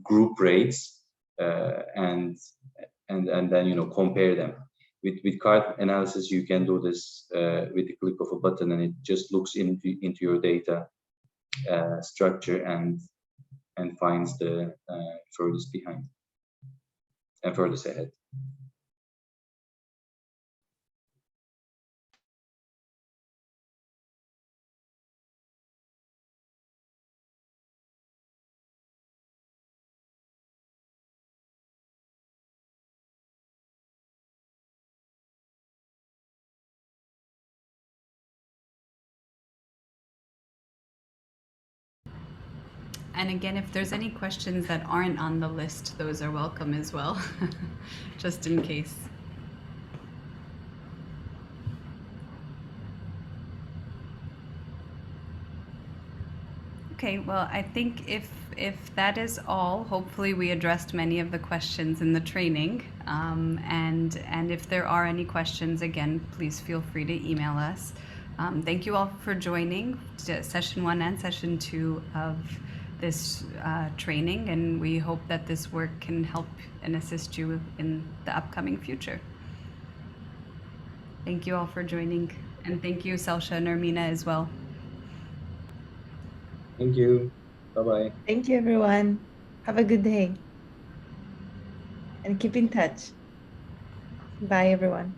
group rates and then compare them. With card analysis, you can do this with the click of a button, and it just looks into your data structure and finds the furthest behind and furthest ahead. And again, if there's any questions that aren't on the list, those are welcome as well, just in case. Okay, well, I think if that is all, hopefully we addressed many of the questions in the training. And if there are any questions, again, please feel free to email us. Thank you all for joining session 1 and session 2 of this training, and we hope that this work can help and assist you in the upcoming future. Thank you all for joining, and thank you, Selsha and Ermina, as well. Thank you. Bye-bye. Thank you, everyone. Have a good day and keep in touch. Bye, everyone.